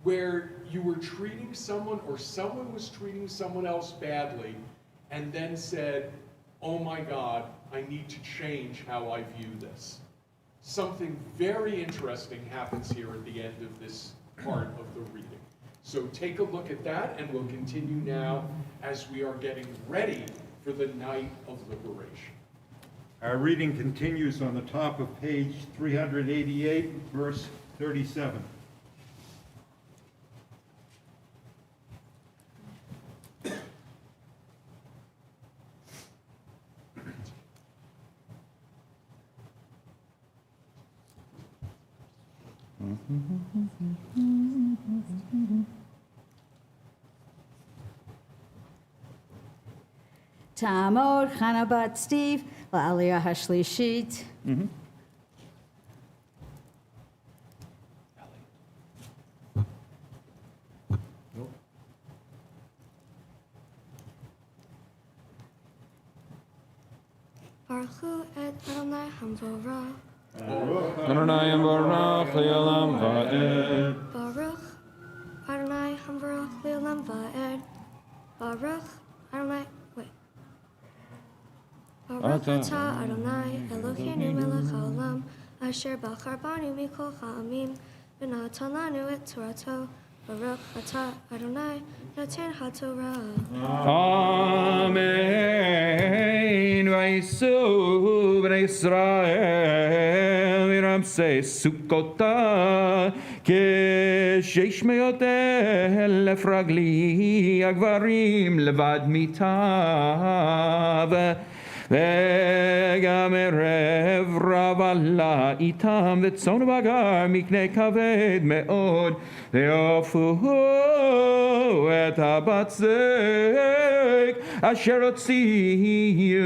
where you were treating someone or someone was treating someone else badly and then said, oh my God, I need to change how I view this? Something very interesting happens here at the end of this part of the reading. So take a look at that, and we'll continue now as we are getting ready for the night of liberation. Our reading continues on the top of page 388, verse 37. Tamod, Chana bat Steve, La'aliyah Hashlishit. Baruch Hu et Adonai Hamvorah. Adonai Baruch Le'olam Va'ed. Baruch Adonai Hamvorach Le'olam Va'ed. Baruch Adonai, wait. Baruch Atah Adonai Eloheinu melech haolam asher bachar banu mikol ha'amim v'natan lanu et Torato. Baruch Atah Adonai noten haTorah. Amen. Vaysu b'nei Yisrael v'ramsei Sukkota כשש מאות אלף רגלי הגברים לבד מיטב וגם ערב רב עלה איתם וצאן ובקר מקנה כבד מאוד ויעפו את הבצק אשר הוציאו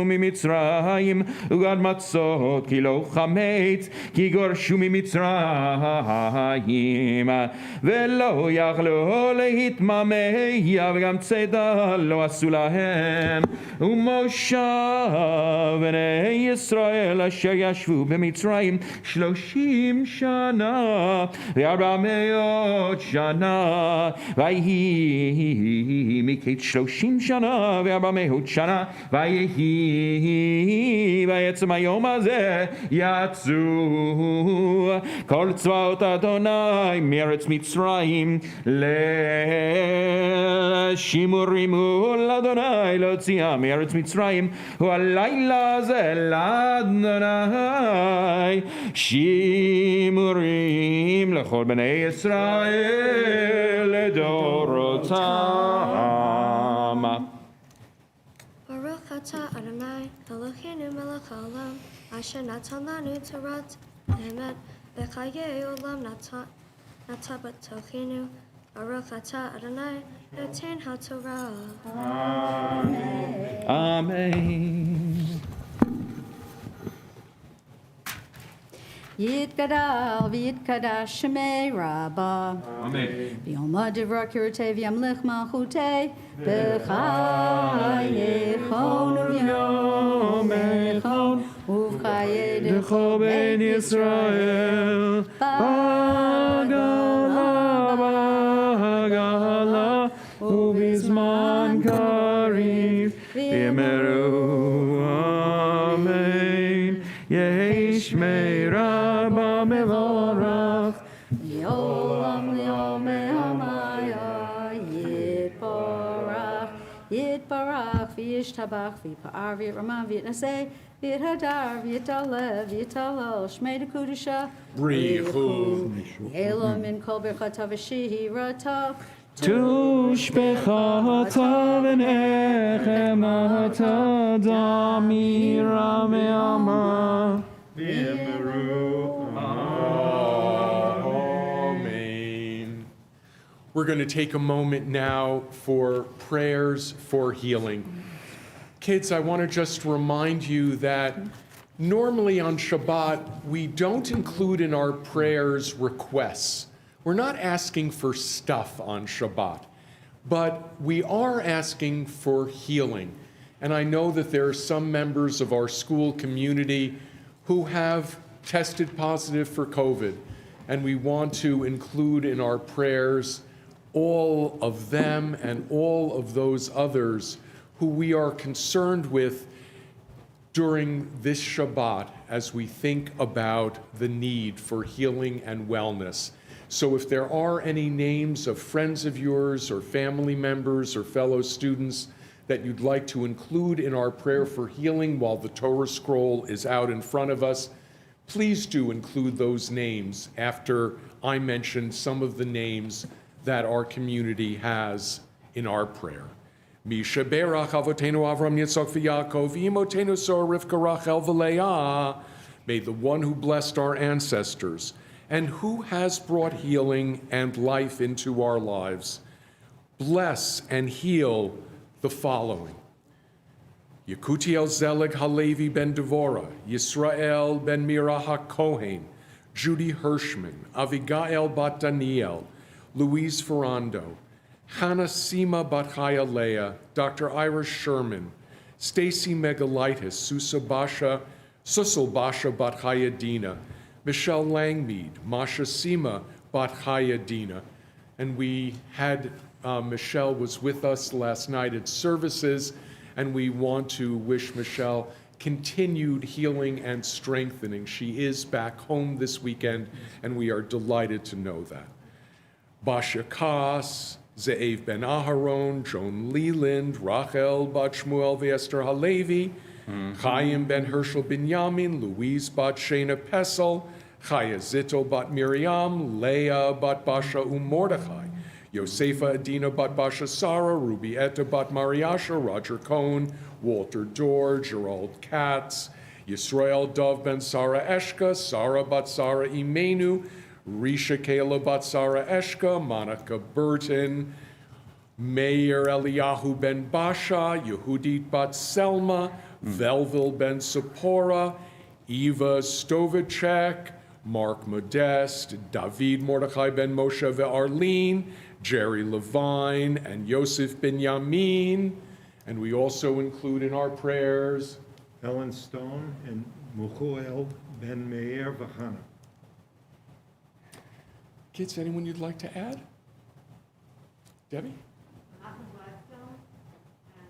ממצרים וגד מצות כי לא חמץ כי גורשו ממצרים ולא יכלו להתממיה וגם צידה לא עשו להם ומושב בני ישראל אשר ישבו במצרים 30 שנה ו400 שנה ויהי מקץ 30 שנה ו400 שנה ויהי בעצם היום הזה יצאו כל צבאות אדוני מארץ מצרים לשימורים מול אדוני להוציאם מארץ מצרים והלילה הזה לאדוני שימורים לכל בני ישראל לדורותם. Baruch Atah Adonai Eloheinu melech haolam asher natan lanu Torat emet v'chayei olam nata b'tochenu. Baruch Atah Adonai noten haTorah. Amen. יתגדל ויתקדש שמי רבה. Amen. ביום דברה קירותי וימלך מלכותי בחייכון וביומכון ובחיי דכל בן ישראל בגלה ובזמן קריב ויאמרו אמן. יהי שמי רבה מבורך לעולם לעולמי עלמיה יתברך יתברך וישתבח ויפאר וירמה ויתנשא ויתהדר ויתעלה ויתהלל שמי דקודשה בריחו. אלו מן כל ברכתו ושירתו תושבחתה ונחמתה דמירה מעמה Amen. We're going to take a moment now for prayers for healing. Kids, I want to just remind you that normally on Shabbat, we don't include in our prayers requests. We're not asking for stuff on Shabbat, but we are asking for healing. And I know that there are some members of our school community who have tested positive for COVID, and we want to include in our prayers all of them and all of those others who we are concerned with during this Shabbat as we think about the need for healing and wellness. So if there are any names of friends of yours or family members or fellow students that you'd like to include in our prayer for healing while the Torah scroll is out in front of us, please do include those names after I mention some of the names that our community has in our prayer. Misha Berach Avotenu Avram Yitzchak v'Yaakov Imotenu Sor Rivka Rachel v'Leah. May the one who blessed our ancestors and who has brought healing and life into our lives bless and heal the following: Yekutiel Zelig Halevi ben Devora, Yisrael ben Mira HaKohen, Judy Hirschman, Avigail bat Daniel, Louise Ferrando, Hannah Sima bat Chaya Leah, Dr. Iris Sherman, Stacy Megalitis, Susil Basha Bat Chaya Dina, Michelle Langmead, Masha Sima Bat Chaya Dina. And we had, Michelle was with us last night at services, and we want to wish Michelle continued healing and strengthening. She is back home this weekend, and we are delighted to know that. Basha Kaas, Ze'ev Ben Aharon, Joan Leland, Rachel Bat Shmuel Esther Halevi, Chaim Ben Herschel Binyamin, Louise Bat Shena Pessel, Chaya Zito Bat Miriam, Leah Bat Basha Mordechai, Yosefa Adina Bat Basha Sarah, Ruby Etta Bat Mariasha, Roger Cohn, Walter Dorr, Gerald Katz, Yisrael Dov Ben Sarah Eshka, Sarah Bat Sarah Imenu, Risha Kayla Bat Sarah Eshka, Monica Burton, Meir Eliyahu Ben Basha, Yehudit Bat Selma, Velvil Ben Sapora, Eva Stovacek, Mark Modest, David Mordechai Ben Moshe Ve'Arlene, Jerry Levine, and Yosef Ben Yamin. And we also include in our prayers Ellen Stone and Muhuel Ben Meir Vahana. Kids, anyone you'd like to add? Debbie? Malcolm Gladstone and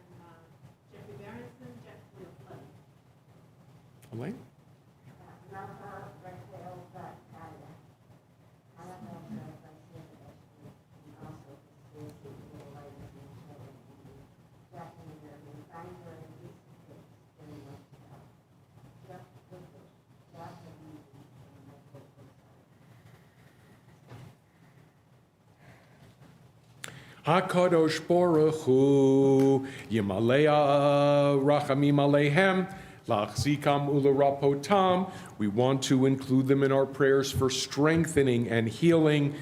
Jeffrey Berenson, Jeffrey Flynn. Elaine? HaKadosh Baruch Hu Yimalea Rachamim Aleihem Lachzikam Ularapotam. We want to include them in our prayers for strengthening and healing.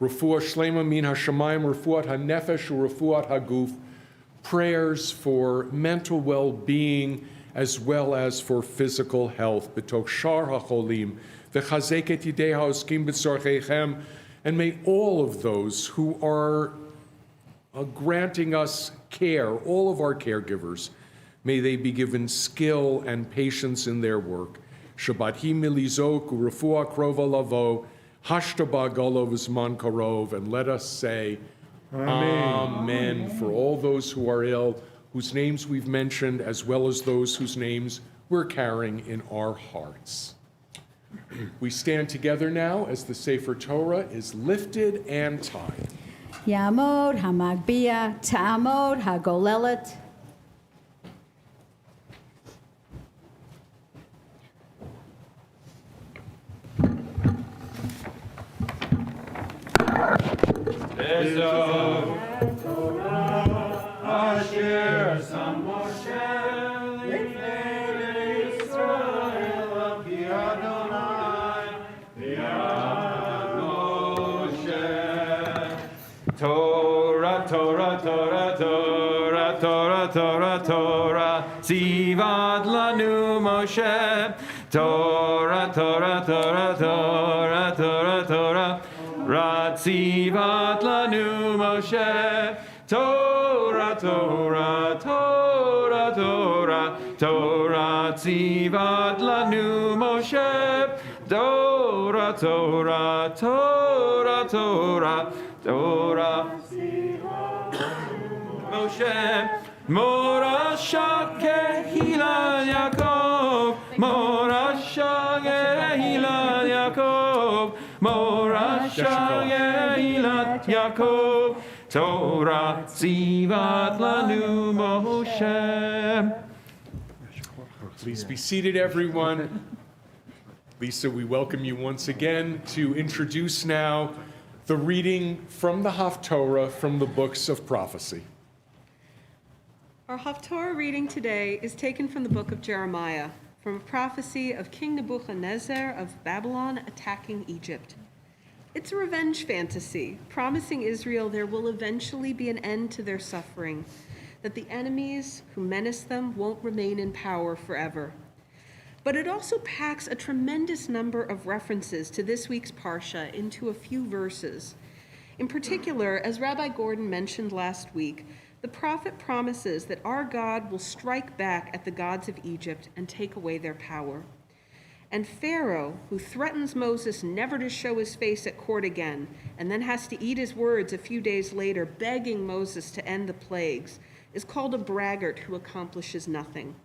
Refuah Shlema Min HaShamayim, Refuat HaNefesh, Refuat HaGuf. Prayers for mental well-being as well as for physical health. B'tok Shar HaCholim V'chazek et Yidei HaOskim B'tzorcheichem. And may all of those who are granting us care, all of our caregivers, may they be given skill and patience in their work. Shabbat hi milizok u'refuah krova lavo, hashtaba golov zman karov, and let us say, Amen, for all those who are ill, whose names we've mentioned, as well as those whose names we're carrying in our hearts. We stand together now as the Sefer Torah is lifted and tied. Yamod Hamagbia, Ta'amod Hagolelet. Torah, Torah, Torah, Torah, Torah, Torah, Torah, Tzivat lanu Moshe. Torah, Torah, Torah, Torah, Torah, Torah, Ratzivat lanu Moshe. Torah, Torah, Torah, Torah, Torah, Tzivat lanu Moshe. Torah, Torah, Torah, Torah, Torah, Moshe, Morasha Kehila Yaakov, Morasha Kehila Yaakov, Morasha Kehila Yaakov, Torah Tzivat lanu Moshe. Please be seated, everyone. Lisa, we welcome you once again to introduce now the reading from the Haftorah from the books of prophecy. Our Haftorah reading today is taken from the book of Jeremiah, from a prophecy of King Nebuchadnezzar of Babylon attacking Egypt. It's a revenge fantasy, promising Israel there will eventually be an end to their suffering, that the enemies who menace them won't remain in power forever. But it also packs a tremendous number of references to this week's Parsha into a few verses. In particular, as Rabbi Gordon mentioned last week, The prophet promises that our God will strike back at the gods of Egypt and take away their power. And Pharaoh, who threatens Moses never to show his face at court again, and then has to eat his words a few days later, begging Moses to end the plagues, is called a braggart who accomplishes nothing.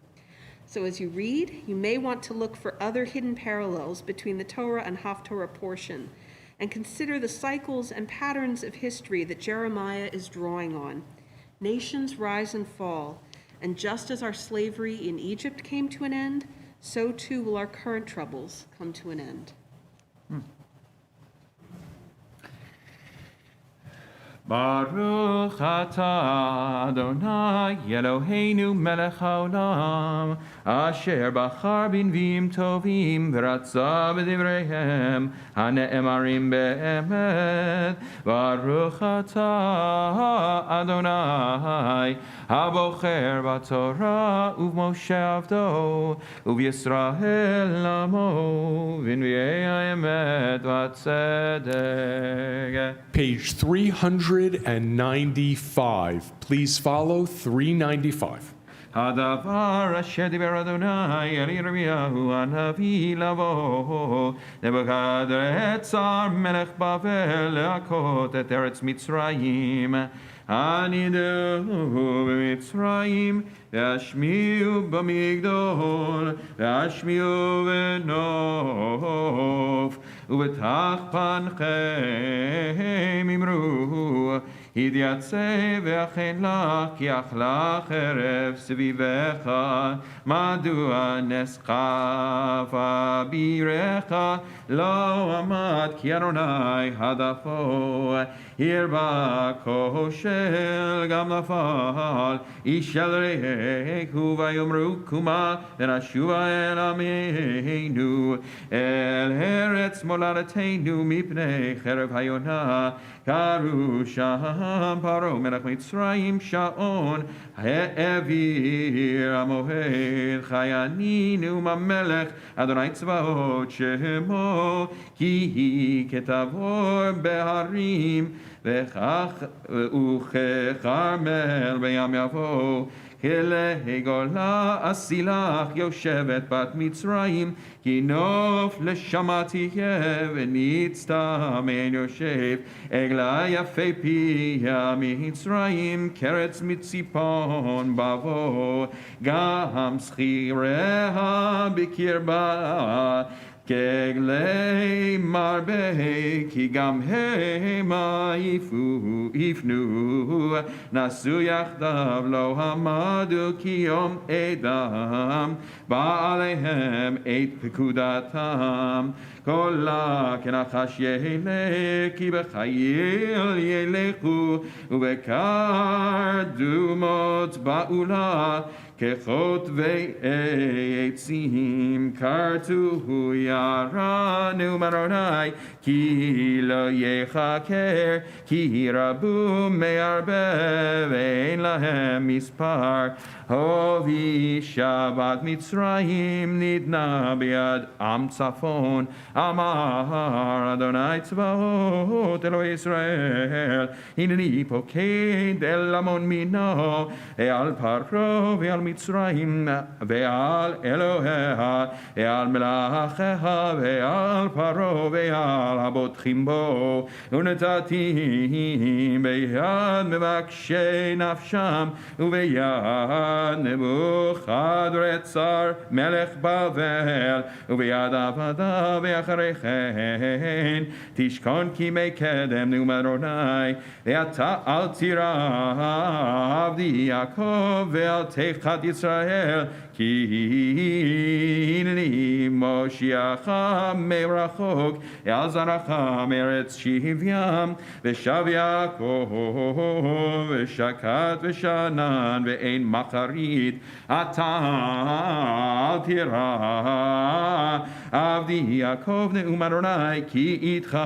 So as you read, you may want to look for other hidden parallels between the Torah and Haftorah portion, and consider the cycles and patterns of history that Jeremiah is drawing on. Nations rise and fall, and just as our slavery in Egypt came to an end, so too will our current troubles come to an end. Baruch atah Adonai Eloheinu melech haolam asher bachar b'nviim tovim v'ratza b'divreihem hane'emarim be'emet. Baruch atah Adonai habocher b'torah u'v'Moshe avdo u'v'Yisrael amo v'nvi'ei ha'emet v'atzedek. Page 395. Please follow 395. הדבר אשר דיבר אדוני אל ירמיהו הנביא לבוא נבוכדנצר מלך בבל להכות את ארץ מצרים הנידו במצרים והשמיעו במגדול והשמיעו בנוף ובטח פניכם אמרו התייצב ואכן לך כי אכלה חרב סביבך מדוע נסחף אבירך לא עמד כי אדוני הדפו הרבה כושל גם נפל איש אל רעהו ויאמרו קומה ונשובה אל עמנו אל ארץ מולדתנו מפני חרב היונה קראו שם פרעה מלך מצרים שעון העביר המועד חיינינו המלך אדוני צבאות שמו כי כתבור בהרים וככרמל בים יבוא כלגולה אסילך יושבת בת מצרים כי נוף לשמה תהיה ונצטמן יושב עגלה יפה פיה מצרים קרץ מציפון בבוא גם שכיריה בקרבה כגלי מרבה כי גם המה יפנו נשאו יחדיו לא עמדו כי יום אדם בא עליהם את פקודתם קולה כנחש ילך כי בחיל ילכו ובקר דומות בעולה כחוטבי עצים כרתו ירנו מאדוני כי לא יחקר כי רבו מהרבה ואין להם מספר הובי שבת מצרים ניתנה ביד עם צפון אמר אדוני צבאות אלוהי ישראל הנני פוקד אל עמון מינו ועל פרעה ועל מצרים ועל אלוהיה ועל מלאכיה ועל פרעה ועל הבוטחים בו ונתתי ביד מבקשי נפשם וביד נבוכדנצר מלך בבל וביד עבדיו ואחרי כן תשכון כימי קדם נאום אדוני ואתה אל תירא עבדי יעקב ואל תפחד ישראל כי הנני מושיעך מרחוק אל זרעך מארץ שבים ושב יעקב ושקט ושנן ואין מחרית אתה אל תירא עבדי יעקב נאום אדוני כי איתך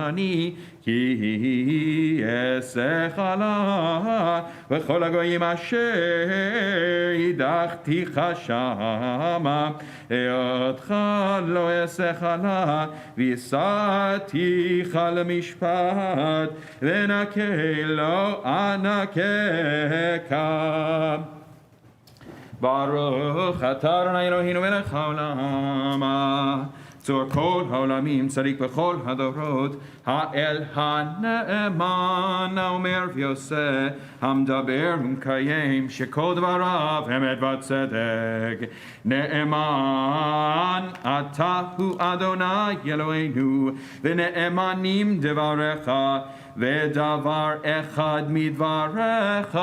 אני כי כי אעשך לה וכל הגויים אשר הדחתיך שמה היותך לא אעשך לה ויסעתיך למשפט ונקה לא אנקה ברוך אתה אדוני אלוהינו מלך העולם צור כל העולמים צדיק בכל הדורות האל הנאמן האומר ועושה המדבר ומקיים שכל דבריו אמת וצדק נאמן אתה הוא אדוני אלוהינו ונאמנים דבריך ודבר אחד מדבריך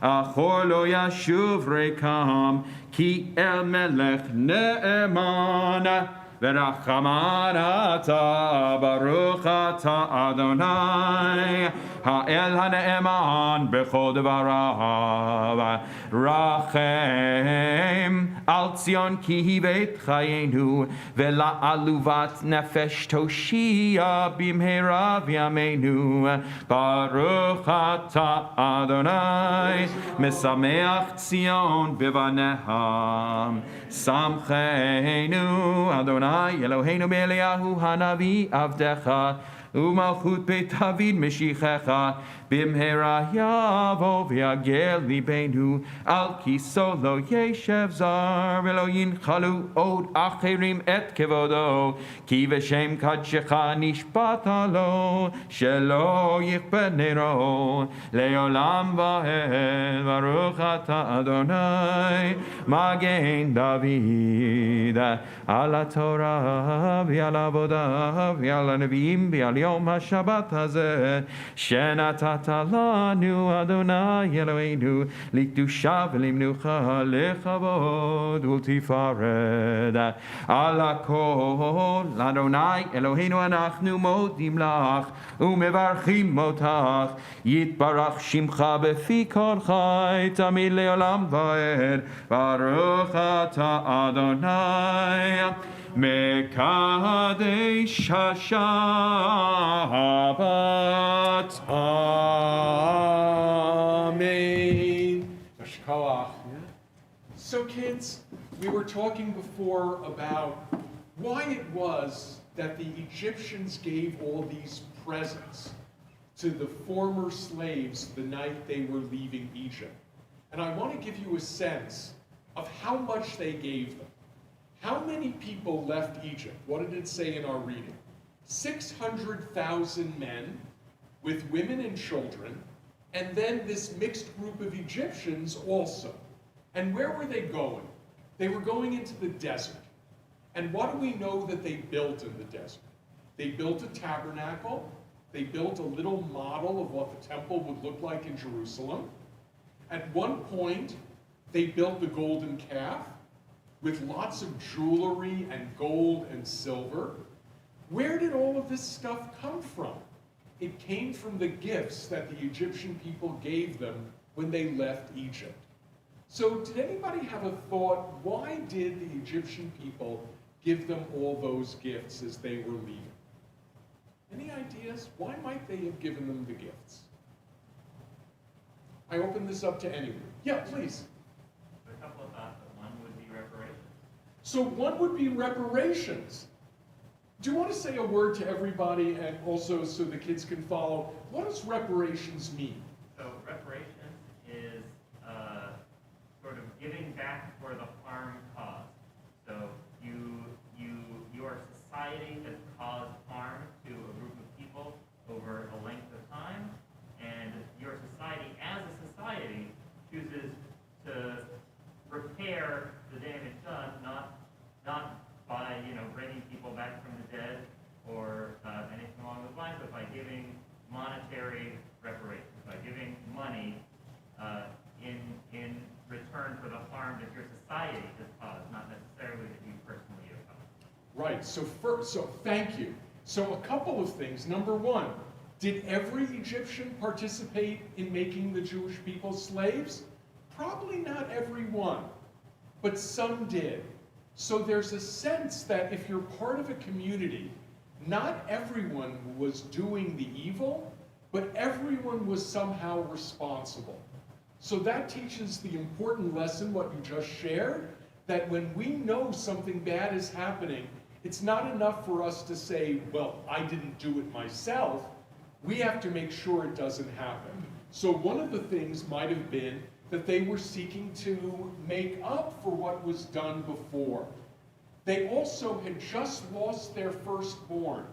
אחור לא ישוב ריקם כי אל מלך נאמן ורחמן אתה ברוך אתה אדוני האל הנאמן בכל דבריו רחם על ציון כי היא בית חיינו ולעלובת נפש תושיע במהרה בימינו ברוך אתה אדוני משמח ציון בבניה שמחנו אדוני אלוהינו באליהו הנביא עבדך ומלכות בית דוד משיחך במהרה יבוא ויגל ליבנו על כיסו לא ישב זר ולא ינחלו עוד אחרים את כבודו כי בשם קדשך נשבעת לו שלא יכבה נרו לעולם ועד ברוך אתה אדוני מגן דוד על התורה ועל העבודה ועל הנביאים ועל יום השבת הזה שנתת לנו אדוני אלוהינו לקדושה ולמנוחה לכבוד ולתפארת על הכל אדוני אלוהינו אנחנו מודים לך ומברכים אותך יתברך שמך בפי כל חי תמיד לעולם ועד ברוך אתה אדוני מקדש השבת. Amen. So kids, we were talking before about why it was that the Egyptians gave all these presents to the former slaves the night they were leaving Egypt. And I want to give you a sense of how much they gave them. How many people left Egypt? What did it say in our reading? 600,000 men with women and children, and then this mixed group of Egyptians also. And where were they going? They were going into the desert. And what do we know that they built in the desert? They built a tabernacle. They built a little model of what the temple would look like in Jerusalem. At one point, they built the golden calf with lots of jewelry and gold and silver. Where did all of this stuff come from? It came from the gifts that the Egyptian people gave them when they left Egypt. So did anybody have a thought, why did the Egyptian people give them all those gifts as they were leaving? Any ideas? Why might they have given them the gifts? I open this up to anyone. Yeah, please. A couple of thoughts, but one would be reparations. So one would be reparations. Do you want to say a word to everybody and also so the kids can follow? What does reparations mean? So reparations is sort of giving back for the harm caused. So your society has caused harm to a group of people over a length of time, and your society as a society chooses to repair the damage done, not by bringing people back from the dead or anything along those lines, but by giving monetary reparations, by giving money in return for the harm that your society has caused, not necessarily that you personally have caused. Right, so thank you. So a couple of things. Number one, did every Egyptian participate in making the Jewish people slaves? Probably not every one, but some did. So there's a sense that if you're part of a community not everyone was doing the evil, but everyone was somehow responsible. So that teaches the important lesson, what you just shared, that when we know something bad is happening, it's not enough for us to say, well, I didn't do it myself. We have to make sure it doesn't happen. So one of the things might have been that they were seeking to make up for what was done before. They also had just lost their firstborn.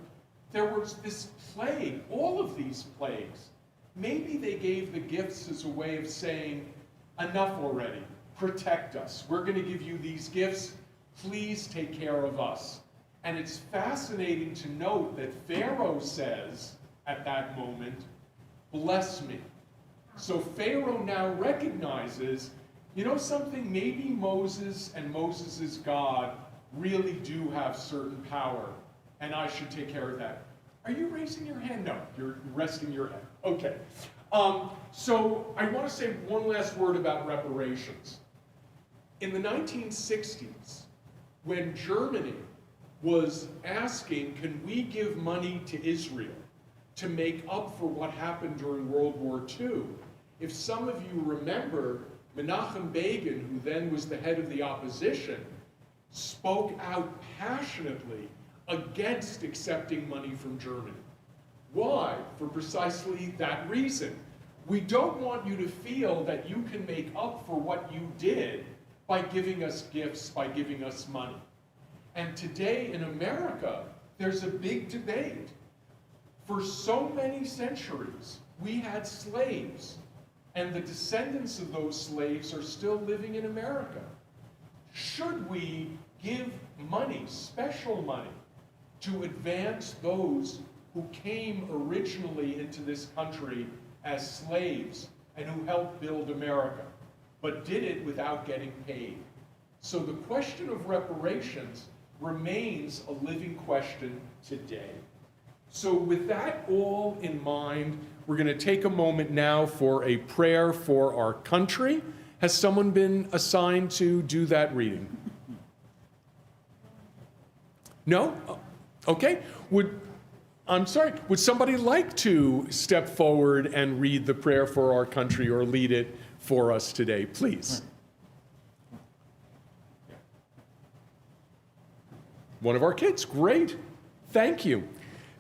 There was this plague, all of these plagues. Maybe they gave the gifts as a way of saying, enough already, protect us. We're going to give you these gifts, please take care of us. And it's fascinating to note that Pharaoh says at that moment, bless me. So Pharaoh now recognizes, you know something, maybe Moses and Moses' God really do have certain power, and I should take care of that. Are you raising your hand? No, you're resting your head. Okay. So I want to say one last word about reparations. In the 1960s, when Germany was asking, can we give money to Israel to make up for what happened during World War II? If some of you remember, Menachem Begin, who then was the head of the opposition, spoke out passionately against accepting money from Germany. Why? For precisely that reason. We don't want you to feel that you can make up for what you did by giving us gifts, by giving us money. And today in America, there's a big debate. For so many centuries, we had slaves, and the descendants of those slaves are still living in America. Should we give money, special money, to advance those who came originally into this country as slaves and who helped build America, but did it without getting paid? So the question of reparations remains a living question today. So with that all in mind, we're going to take a moment now for a prayer for our country. Has someone been assigned to do that reading? No? Okay. Would somebody like to step forward and read the prayer for our country or lead it for us today, please? One of our kids, great. Thank you.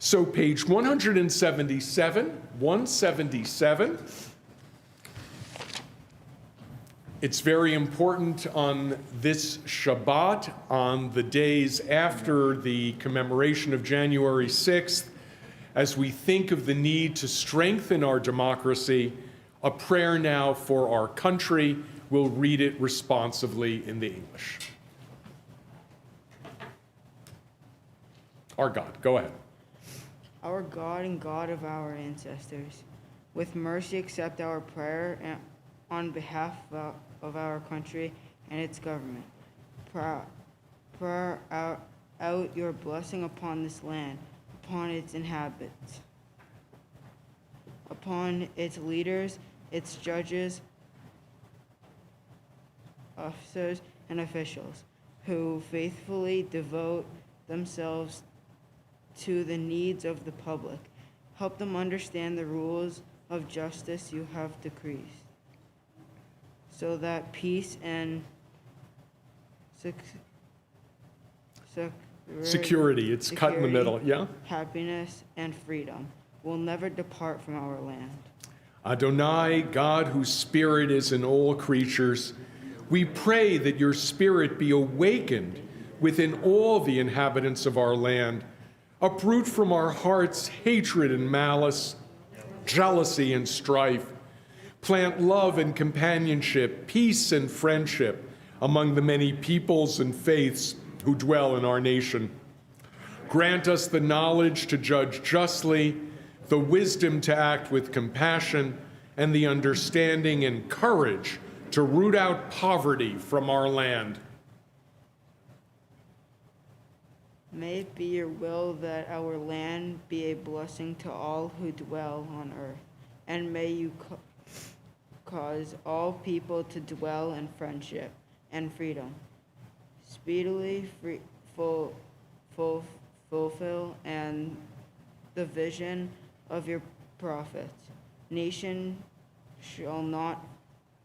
So page 177. It's very important on this Shabbat, on the days after the commemoration of January 6th, as we think of the need to strengthen our democracy, a prayer now for our country. We'll read it responsively in the English. Our God, go ahead. Our God and God of our ancestors, with mercy accept our prayer on behalf of our country and its government. Pour out your blessing upon this land, upon its inhabitants, upon its leaders, its judges, officers, and officials, who faithfully devote themselves to the needs of the public. Help them understand the rules of justice you have decreed, so that peace and security, it's cut in the middle, yeah? Happiness and freedom will never depart from our land. Adonai, God whose spirit is in all creatures, we pray that your spirit be awakened within all the inhabitants of our land. Uproot from our hearts hatred and malice, jealousy and strife. Plant love and companionship, peace and friendship among the many peoples and faiths who dwell in our nation. Grant us the knowledge to judge justly, the wisdom to act with compassion, and the understanding and courage to root out poverty from our land. May it be your will that our land be a blessing to all who dwell on earth, and may you cause all people to dwell in friendship and freedom, speedily fulfill and the vision of your prophets. Nation shall not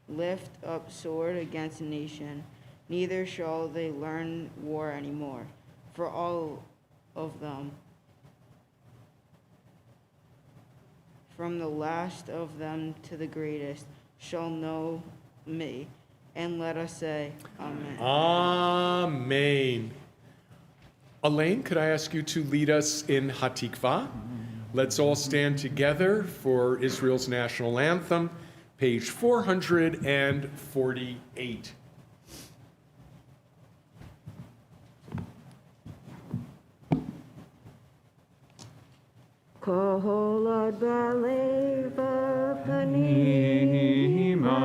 lift up sword against nation, neither shall they learn war anymore. For all of them, from the last of them to the greatest, shall know me. And let us say, Amen. Amen. Elaine, could I ask you to lead us in Hatikvah? Let's all stand together for Israel's national anthem, page 448. Kol ad balev panima,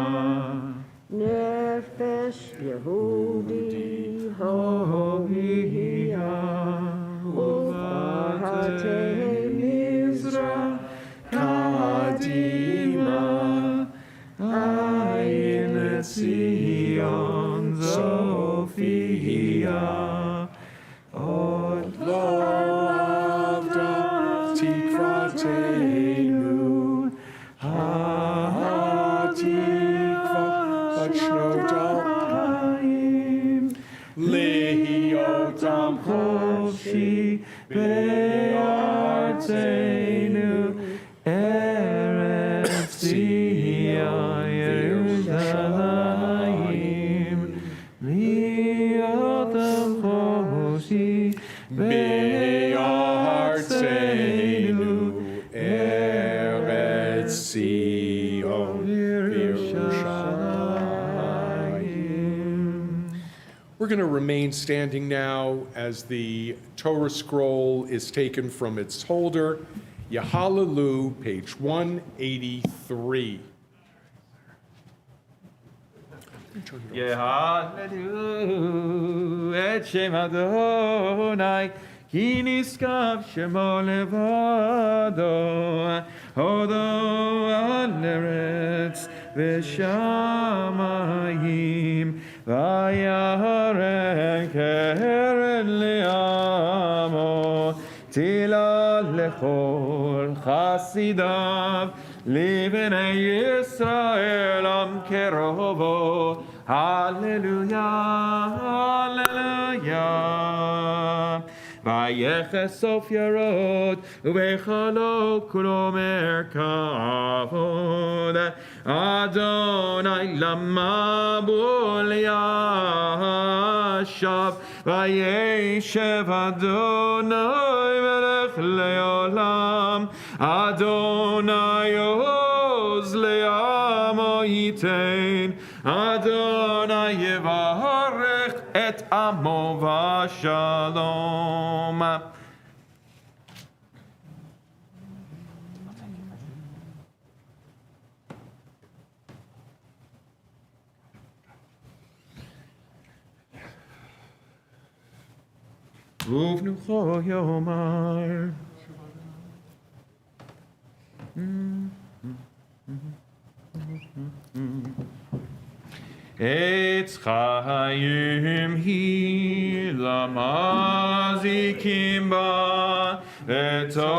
nefesh Yehudi hohiya, ufatei Mizra kadima, ayin Zion Sophia, od lovda Tikvateinu, ha-tikva b'shnodayim, lehiotam choshi be'artzeinu, eretz Tziyah Yerushalayim, lehiotam choshi be'artzeinu, eretz Zion Yerushalayim. We're going to remain standing now as the Torah scroll is taken from its holder. Yahalalu, page 183. יהללו את שם אדוני, כי נשגב שמו לבדו, הודו על ארץ ושמיים, וירא קרן לעמו, תהילה לכל חסידיו, לבני ישראל עם קרובו, הללויה, הללויה. ויחס סוף ירוד, ובחלו כולו מרכבות. אדוני למבול ישב, וישב אדוני מלך לעולם. אדוני עוז לעמו ייתן, אדוני יברך את עמו בשלום. ובנוחו יאמר עץ חיים היא למזיקים בה, ותומכיה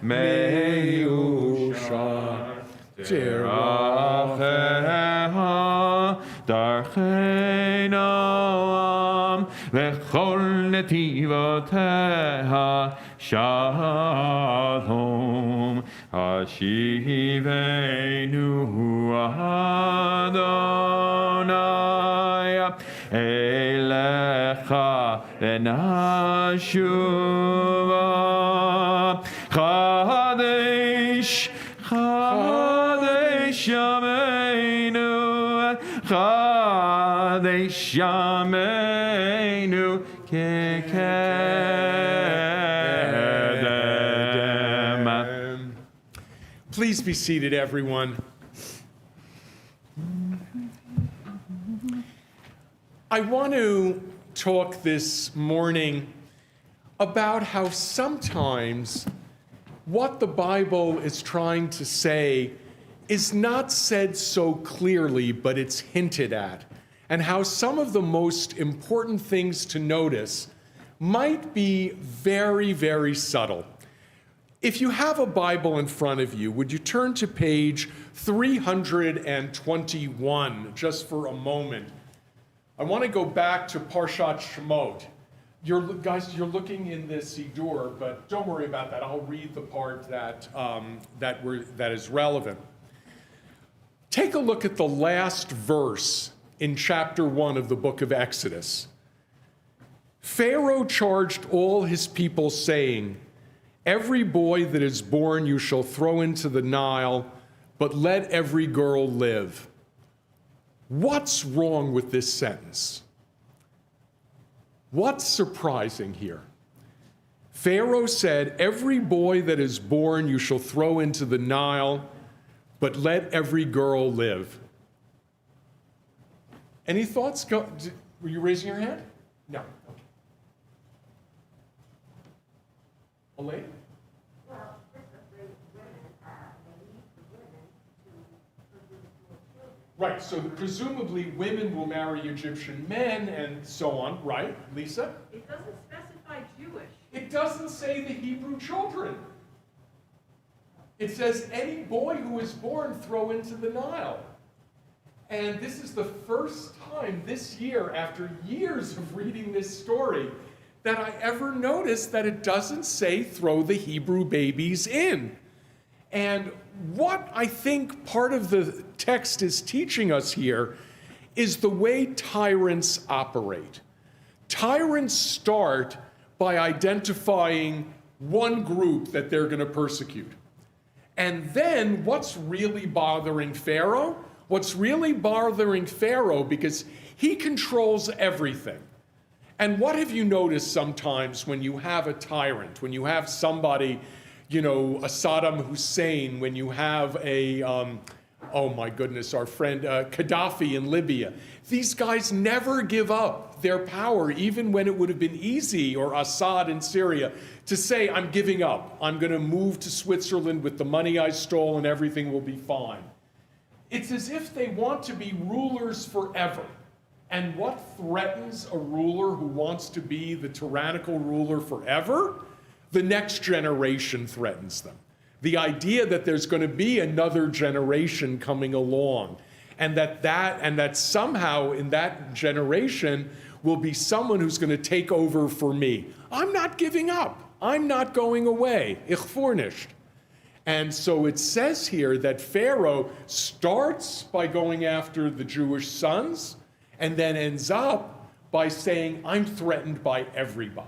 מאושר. דרכיה דרכי נועם, וכל נתיבותיה שלום. השיבנו אדוני אליך ונשובה. חדש חדש ימינו, חדש ימינו כקדם. Please be seated, everyone. I want to talk this morning about how sometimes what the Bible is trying to say is not said so clearly, but it's hinted at. and how some of the most important things to notice might be very, very subtle. If you have a Bible in front of you, would you turn to page 321 just for a moment? I want to go back to Parshat Shemot. You're looking in the Siddur, but don't worry about that. I'll read the part that is relevant. Take a look at the last verse in chapter 1 of the book of Exodus. Pharaoh charged all his people, saying, "Every boy that is born you shall throw into the Nile, but let every girl live." What's wrong with this sentence? What's surprising here? Pharaoh said, "Every boy that is born you shall throw into the Nile, but let every girl live." Any thoughts? Were you raising your hand? No. Okay. Elaine? Well, typically women, they need the women to produce more children. Right, so presumably women will marry Egyptian men and so on, right? Lisa? It doesn't specify Jewish. It doesn't say the Hebrew children. It says any boy who is born throw into the Nile. And this is the first time this year, after years of reading this story, that I ever noticed that it doesn't say throw the Hebrew babies in. And what I think part of the text is teaching us here is the way tyrants operate. Tyrants start by identifying one group that they're going to persecute. And then what's really bothering Pharaoh? What's really bothering Pharaoh, because he controls everything. And what have you noticed sometimes when you have a tyrant, when you have somebody, you know, a Saddam Hussein, when you have a, oh my goodness, our friend Gaddafi in Libya. These guys never give up their power, even when it would have been easy, or Assad in Syria, to say, I'm giving up. I'm going to move to Switzerland with the money I stole and everything will be fine. It's as if they want to be rulers forever. And what threatens a ruler who wants to be the tyrannical ruler forever? The next generation threatens them. The idea that there's going to be another generation coming along, and that somehow in that generation will be someone who's going to take over for me. I'm not giving up. I'm not going away. Ich vornisht. And so it says here that Pharaoh starts by going after the Jewish sons, and then ends up by saying, I'm threatened by everybody.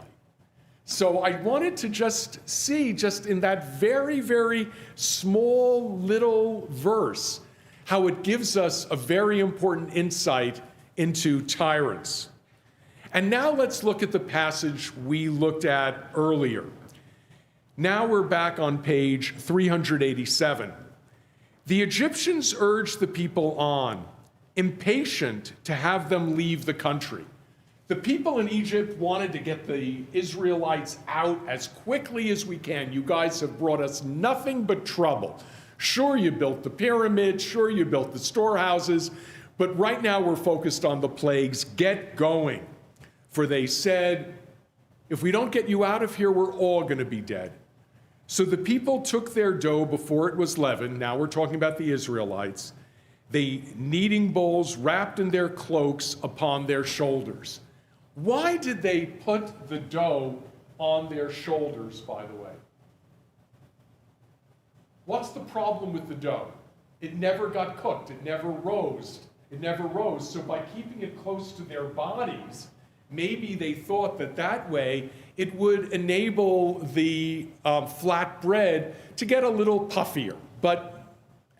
So I wanted to just see, just in that very, very small little verse, how it gives us a very important insight into tyrants. And now let's look at the passage we looked at earlier. Now we're back on page 387. The Egyptians urged the people on, impatient to have them leave the country. The people in Egypt wanted to get the Israelites out as quickly as we can. You guys have brought us nothing but trouble. Sure, you built the pyramids, sure, you built the storehouses, but right now we're focused on the plagues. Get going. For they said, if we don't get you out of here, we're all going to be dead. So the people took their dough before it was leavened. Now we're talking about the Israelites. The kneading bowls wrapped in their cloaks upon their shoulders. Why did they put the dough on their shoulders, by the way? What's the problem with the dough? It never got cooked. It never rose. So by keeping it close to their bodies, maybe they thought that way it would enable the flat bread to get a little puffier. But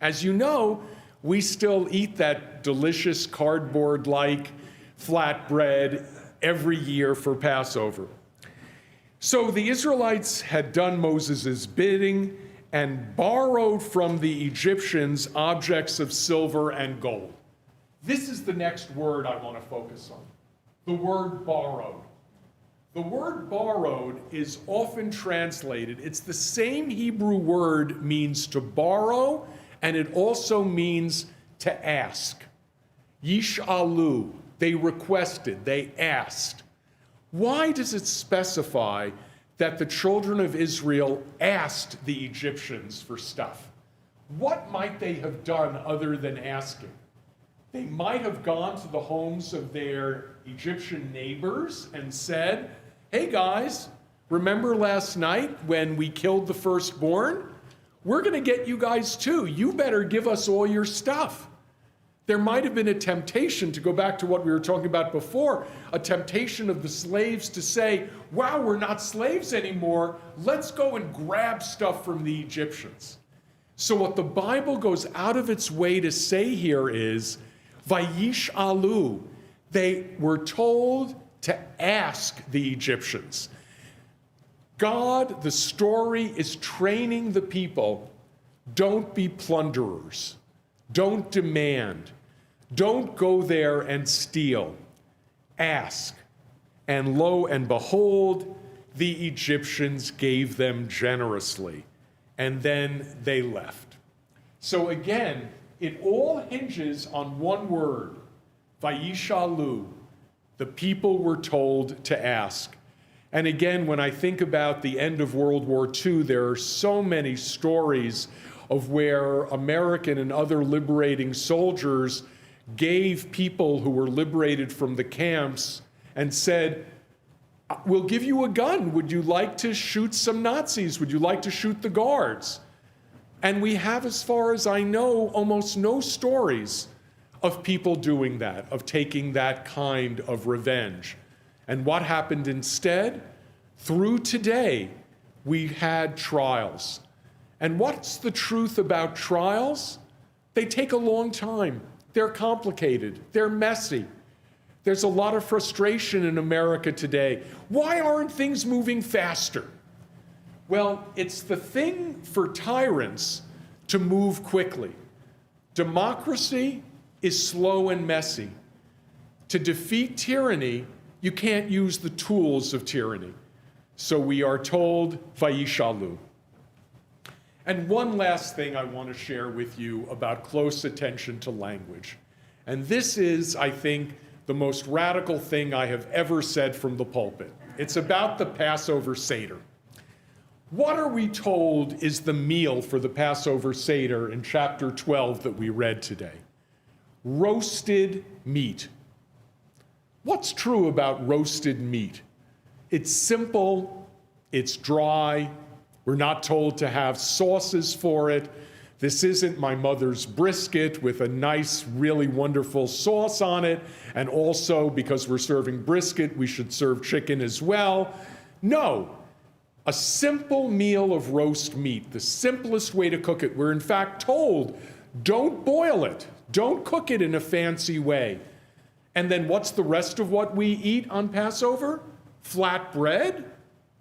as you know, we still eat that delicious cardboard-like flat bread every year for Passover. So the Israelites had done Moses' bidding and borrowed from the Egyptians objects of silver and gold. This is the next word I want to focus on, the word borrowed. The word borrowed is often translated, it's the same Hebrew word means to borrow, and it also means to ask. Yish'alu. They requested, they asked. Why does it specify that the children of Israel asked the Egyptians for stuff? What might they have done other than asking? They might have gone to the homes of their Egyptian neighbors and said, hey guys, remember last night when we killed the firstborn? We're going to get you guys too. You better give us all your stuff. There might have been a temptation, to go back to what we were talking about before, a temptation of the slaves to say, wow, we're not slaves anymore. Let's go and grab stuff from the Egyptians. So what the Bible goes out of its way to say here is, Vayish alu, they were told to ask the Egyptians. God, the story is training the people, don't be plunderers, don't demand, don't go there and steal, ask. And lo and behold, the Egyptians gave them generously, and then they left. So again, it all hinges on one word, Vayishalu. The people were told to ask. And again, when I think about the end of World War II, there are so many stories of where American and other liberating soldiers gave people who were liberated from the camps and said, we'll give you a gun. Would you like to shoot some Nazis? Would you like to shoot the guards? And we have, as far as I know, almost no stories of people doing that, of taking that kind of revenge. And what happened instead? Through today, we had trials. And what's the truth about trials? They take a long time. They're complicated. They're messy. There's a lot of frustration in America today. Why aren't things moving faster? Well, it's the thing for tyrants to move quickly. Democracy is slow and messy. To defeat tyranny, you can't use the tools of tyranny. So we are told, Vayishalu. And one last thing I want to share with you about close attention to language. And this is, I think, the most radical thing I have ever said from the pulpit. It's about the Passover Seder. What are we told is the meal for the Passover Seder in chapter 12 that we read today? Roasted meat. What's true about roasted meat? It's simple, it's dry, we're not told to have sauces for it. This isn't my mother's brisket with a nice, really wonderful sauce on it, and also, because we're serving brisket, we should serve chicken as well. No, a simple meal of roast meat, the simplest way to cook it. We're in fact told, don't boil it, don't cook it in a fancy way. And then what's the rest of what we eat on Passover? Flat bread,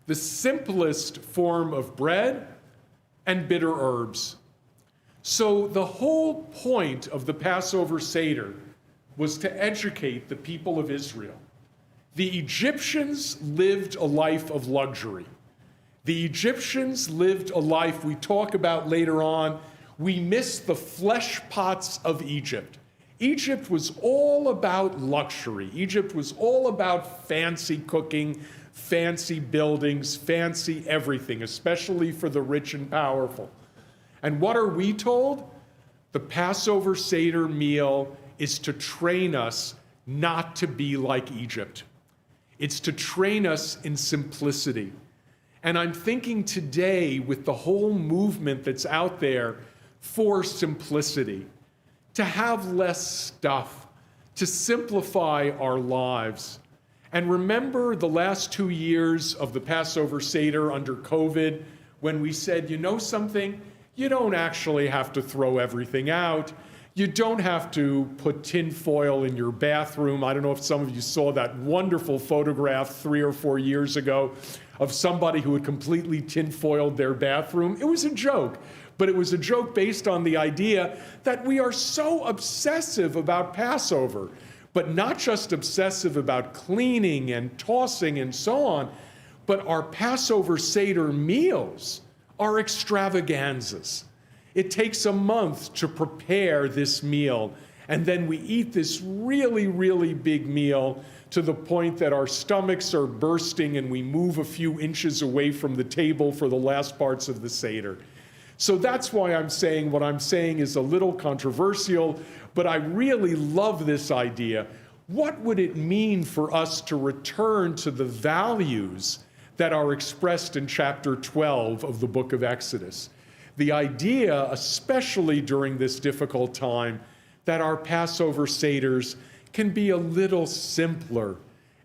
the simplest form of bread, and bitter herbs. So the whole point of the Passover Seder was to educate the people of Israel. The Egyptians lived a life of luxury. The Egyptians lived a life we talk about later on. We miss the flesh pots of Egypt. Egypt was all about luxury. Egypt was all about fancy cooking, fancy buildings, fancy everything, especially for the rich and powerful. And what are we told? The Passover Seder meal is to train us not to be like Egypt. It's to train us in simplicity. And I'm thinking today, with the whole movement that's out there for simplicity, to have less stuff, to simplify our lives. And remember the last 2 years of the Passover Seder under COVID, when we said, you know something? You don't actually have to throw everything out. You don't have to put tin foil in your bathroom. I don't know if some of you saw that wonderful photograph 3 or 4 years ago of somebody who had completely tin-foiled their bathroom. It was a joke, but it was a joke based on the idea that we are so obsessive about Passover, but not just obsessive about cleaning and tossing and so on, but our Passover Seder meals are extravaganzas. It takes a month to prepare this meal, And then we eat this really, really big meal to the point that our stomachs are bursting and we move a few inches away from the table for the last parts of the Seder. So that's why I'm saying what I'm saying is a little controversial, but I really love this idea. What would it mean for us to return to the values that are expressed in chapter 12 of the book of Exodus? The idea, especially during this difficult time, that our Passover Seders can be a little simpler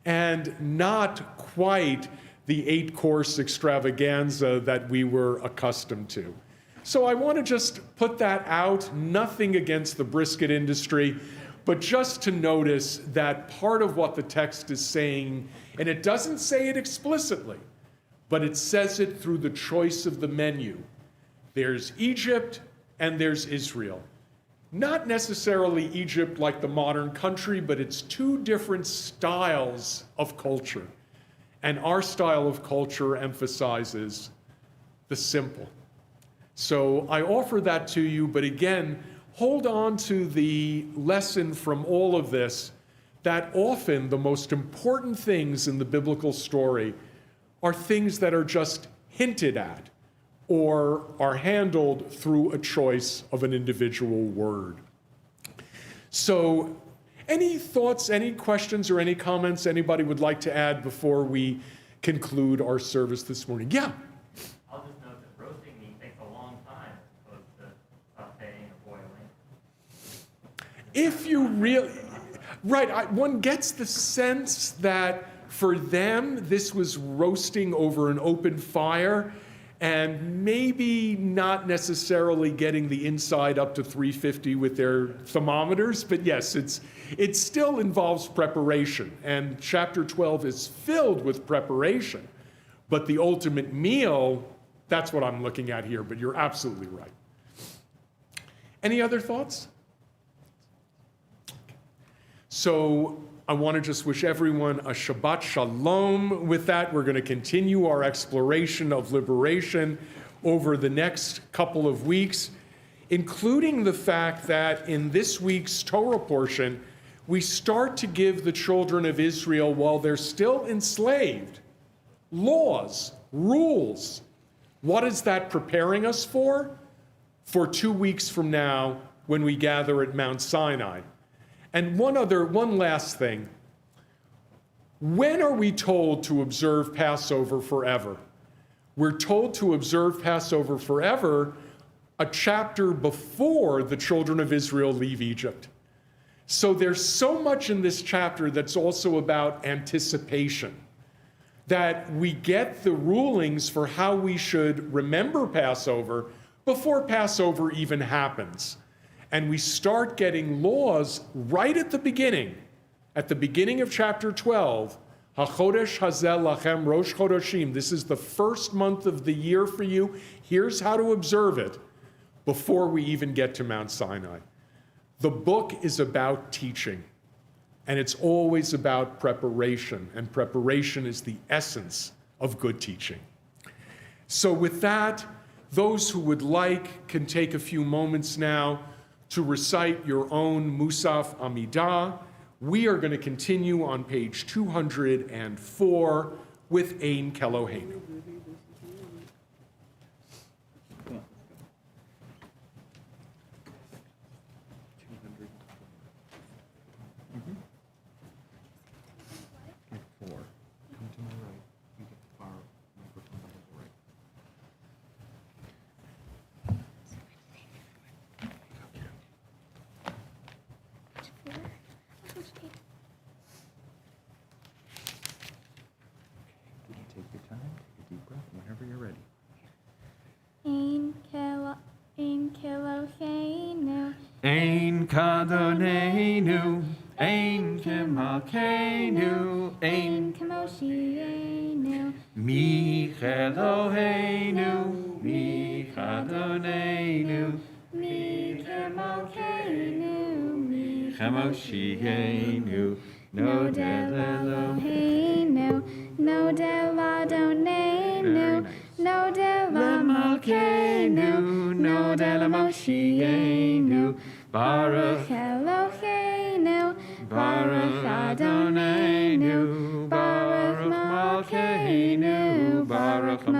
and not quite the 8-course extravaganza that we were accustomed to. So I want to just put that out, nothing against the brisket industry, but just to notice that part of what the text is saying, and it doesn't say it explicitly, but it says it through the choice of the menu. There's Egypt and there's Israel. Not necessarily Egypt like the modern country, but it's two different styles of culture. And our style of culture emphasizes the simple. So I offer that to you, but again, hold on to the lesson from all of this, that often the most important things in the biblical story are things that are just hinted at or are handled through a choice of an individual word. So any thoughts, any questions, or any comments anybody would like to add before we conclude our service this morning? Yeah? I'll just note that roasting meat takes a long time as opposed to sauteing or boiling. If you really, right, one gets the sense that for them, this was roasting over an open fire and maybe not necessarily getting the inside up to 350 with their thermometers, but yes, it still involves preparation, and chapter 12 is filled with preparation. But the ultimate meal, that's what I'm looking at here, but you're absolutely right. Any other thoughts? So I want to just wish everyone a Shabbat Shalom. With that, we're going to continue our exploration of liberation over the next couple of weeks, including the fact that in this week's Torah portion, we start to give the children of Israel, while they're still enslaved, laws, rules. What is that preparing us for? For 2 weeks from now, when we gather at Mount Sinai. And one last thing. When are we told to observe Passover forever? We're told to observe Passover forever a chapter before the children of Israel leave Egypt. So there's so much in this chapter that's also about anticipation, that we get the rulings for how we should remember Passover before Passover even happens. And we start getting laws right at the beginning of chapter 12. HaChodesh Hazel Lachem Rosh Chodoshim. This is the first month of the year for you. Here's how to observe it before we even get to Mount Sinai. The book is about teaching, and it's always about preparation, and preparation is the essence of good teaching. So with that, those who would like can take a few moments now to recite your own Musaf Amidah. We are going to continue on page 204 with Ein Keloheinu. Ein Kadonenu, Ein Kemalkeinu, Ein Kemoshienu, Mi Eloheinu, Mi Kadonenu, Mi Kemalkeinu, Mi Chemoshienu, No Del Eloheinu, No Del Adonenu, No Del Malkeinu, No Del Moshienu, Baruch Eloheinu.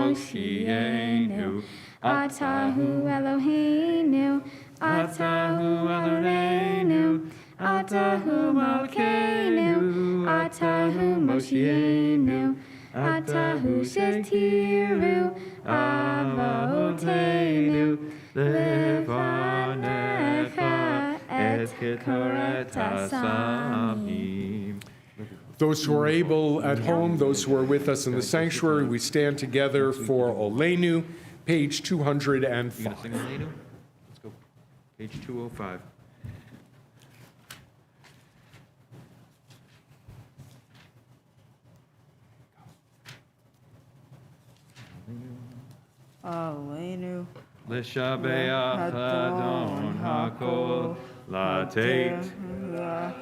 Moshienu, Atahu Eloheinu, Atahu Eloheinu, Atahu Malkeinu, Atahu Moshienu, Atahu Shetiru, Avoteinu, Levanecha et Ketoret Asamim. Those who are able at home, those who are with us in the sanctuary, we stand together for Olenu, page 205. You gonna sing Olenu? Let's go. Page 205. Aleinu. L'shabeach Adon HaKol, Lateit,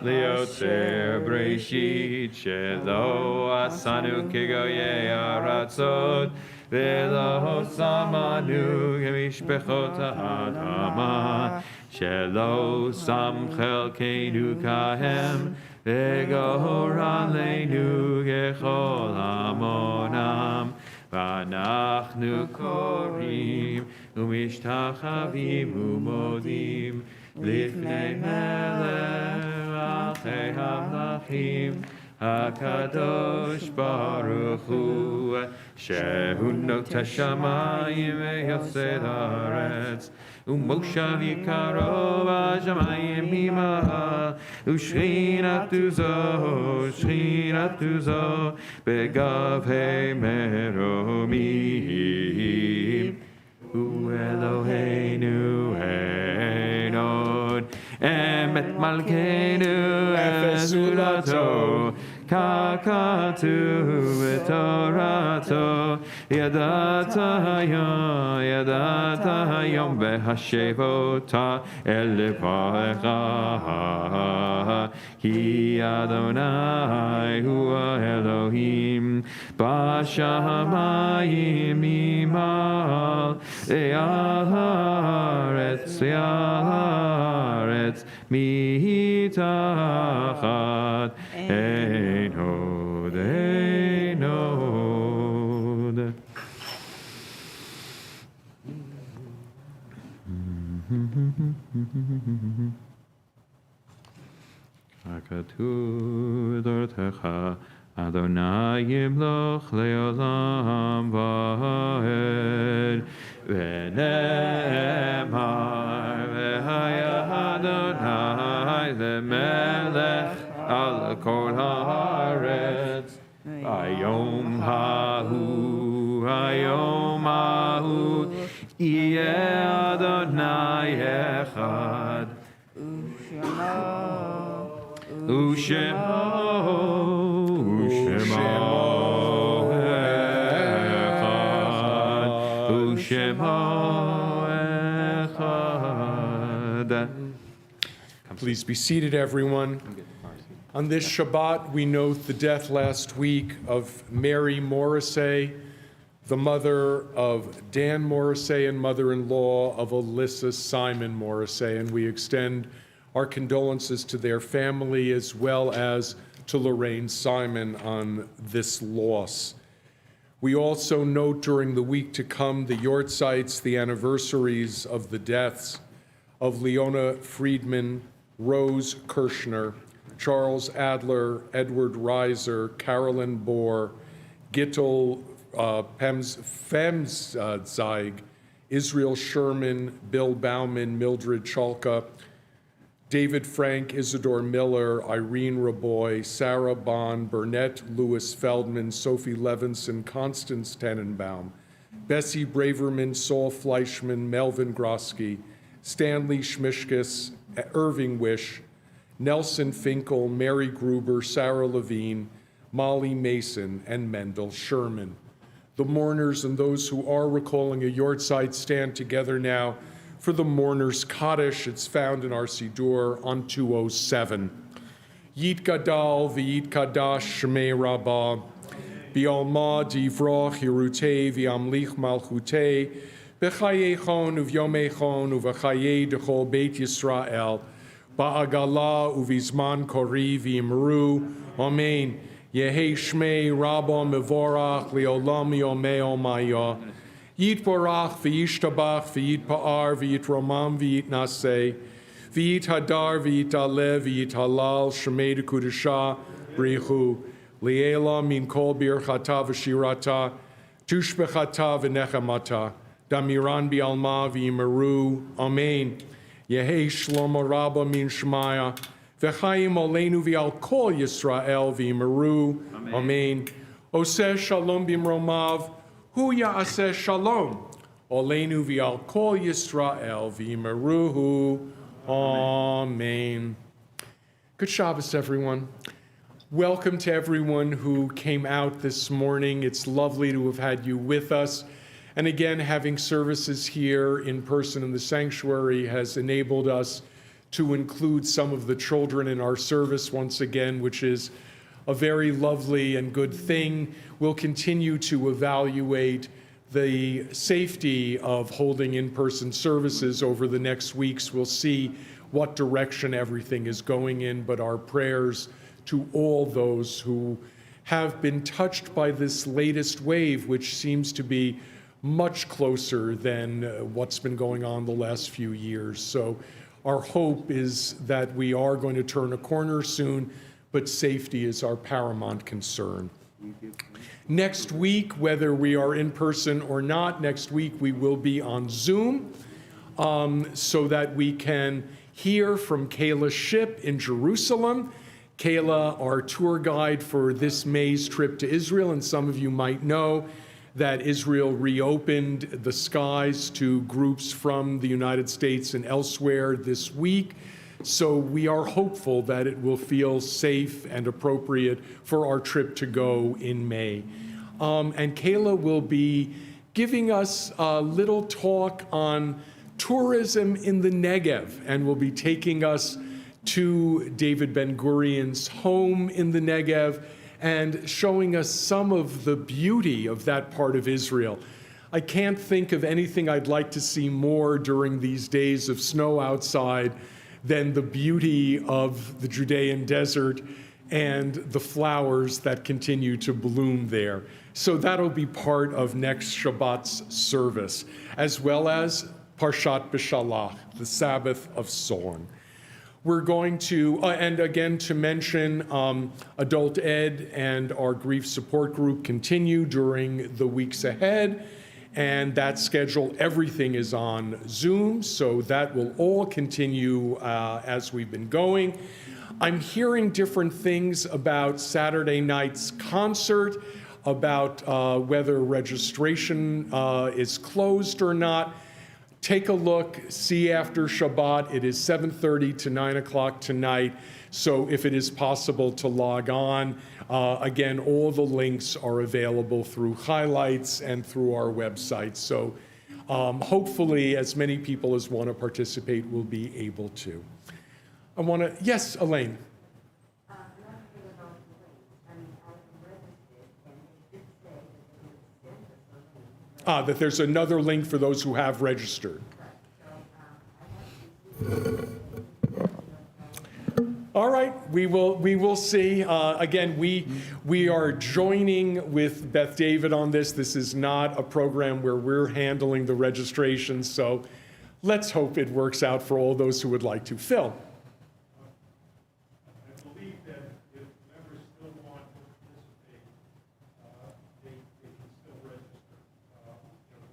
Liotzer Breshit, Shelo Asanu Kigoye Aratzot, Velo Samanu Gemishpechot Adama, Shelo Sam Chelkeinu Kahem, Vegor Aleinu Gechol Amonam, ואנחנו קוראים ומשתחווים ומודים לפני מלך המלכים הקדוש ברוך הוא שהוא נוטה השמיים ויוסד הארץ ומושב יקרו בשמיים ממעל ושכינתו זו בגבי מרומים הוא אלוהינו אין עוד אמת מלכנו גדולתו ככתוב בתורתו ידעת היום והשב אותה אל לבבך כי אדוני הוא האלוהים בשמיים ממעל ועל הארץ מתחת אין עוד אין עוד הכתוב בתורתך אדוני ימלוך לעולם ועד ונאמר והיה אדוני למלך על כל הארץ היום ההוא יהיה אדוני אחד ושמו אחד. Please be seated, everyone. On this Shabbat, we note the death last week of Mary Morrissey, the mother of Dan Morrissey and mother-in-law of Alyssa Simon Morrissey, and we extend our condolences to their family as well as to Lorraine Simon on this loss. We also note during the week to come the Yortzites, the anniversaries of the deaths of Leona Friedman, Rose Kirshner, Charles Adler, Edward Reiser, Carolyn Bohr, Gittel Femzig, Israel Sherman, Bill Bauman, Mildred Chalka, David Frank, Isidore Miller, Irene Raboy, Sarah Bond, Burnett Lewis Feldman, Sophie Levinson, Constance Tenenbaum, Bessie Braverman, Saul Fleischman, Melvin Grosky, Stanley Schmishkis, Irving Wish, Nelson Finkel, Mary Gruber, Sarah Levine, Molly Mason, and Mendel Sherman. The mourners and those who are recalling a Yortzeit stand together now for the mourners' Kaddish. It's found in our Siddur on 207. Yit Gadal v'yit Kadash Shmei Rabbah, B'alma divrach Yerutei v'amlich malchutei, B'chayechon uv'yomechon uv'chayei dechol Beit Yisrael, Ba'agala uv'izman kori v'imru, Amen. Yehi Shmei Rabba Mevorach Leolam Yomeo Maya. Yit Borach V'yishtabach V'yit Pa'ar V'yit Romam V'yit Naseh. V'yit Hadar V'yit Alev V'yit Halal Shemei Dekudesha Brichu. Liela Min Kol Birchata V'shirata. Tushbechata V'nechamata. Damiran Bi'alma V'yimeru. Amen. Yehi Shlomo Rabba Min Shemaya. V'chaim Oleinu V'al Kol Yisrael V'yimeru. Amen. Oseh Shalom Bimromav. Hu Ya'aseh Shalom. Oleinu V'al Kol Yisrael V'yimeruhu. Amen. Good Shabbos, everyone. Welcome to everyone who came out this morning. It's lovely to have had you with us. And again, having services here in person in the sanctuary has enabled us to include some of the children in our service once again, which is a very lovely and good thing. We'll continue to evaluate the safety of holding in-person services over the next weeks. We'll see what direction everything is going in, but our prayers to all those who have been touched by this latest wave, which seems to be much closer than what's been going on the last few years. So our hope is that we are going to turn a corner soon, but safety is our paramount concern. Next week, whether we are in person or not, next week we will be on Zoom so that we can hear from Kayla Ship in Jerusalem. Kayla, our tour guide for this May's trip to Israel, and some of you might know that Israel reopened the skies to groups from the United States and elsewhere this week. So we are hopeful that it will feel safe and appropriate for our trip to go in May. And Kayla will be giving us a little talk on tourism in the Negev, and will be taking us to David Ben-Gurion's home in the Negev and showing us some of the beauty of that part of Israel. I can't think of anything I'd like to see more during these days of snow outside than the beauty of the Judean desert and the flowers that continue to bloom there. So that'll be part of next Shabbat's service, as well as Parshat B'Shalach, the Sabbath of Song. We're going to, and again to mention, Adult Ed and our grief support group continue during the weeks ahead, and that schedule, everything is on Zoom, so that will all continue as we've been going. I'm hearing different things about Saturday night's concert, about whether registration is closed or not. Take a look, see after Shabbat. It is 7:30 to 9 o'clock tonight. So if it is possible to log on, again, all the links are available through highlights and through our website. So hopefully as many people as want to participate will be able to. I want to, yes, Elaine. Another thing about the links, I mean, I registered, and it did say that they would send us a link. That there's another link for those who have registered. All right, we will see. Again, we are joining with Beth David on this. This is not a program where we're handling the registration, so let's hope it works out for all those who would like to. Phil. I believe that if members still want to participate, they can still register.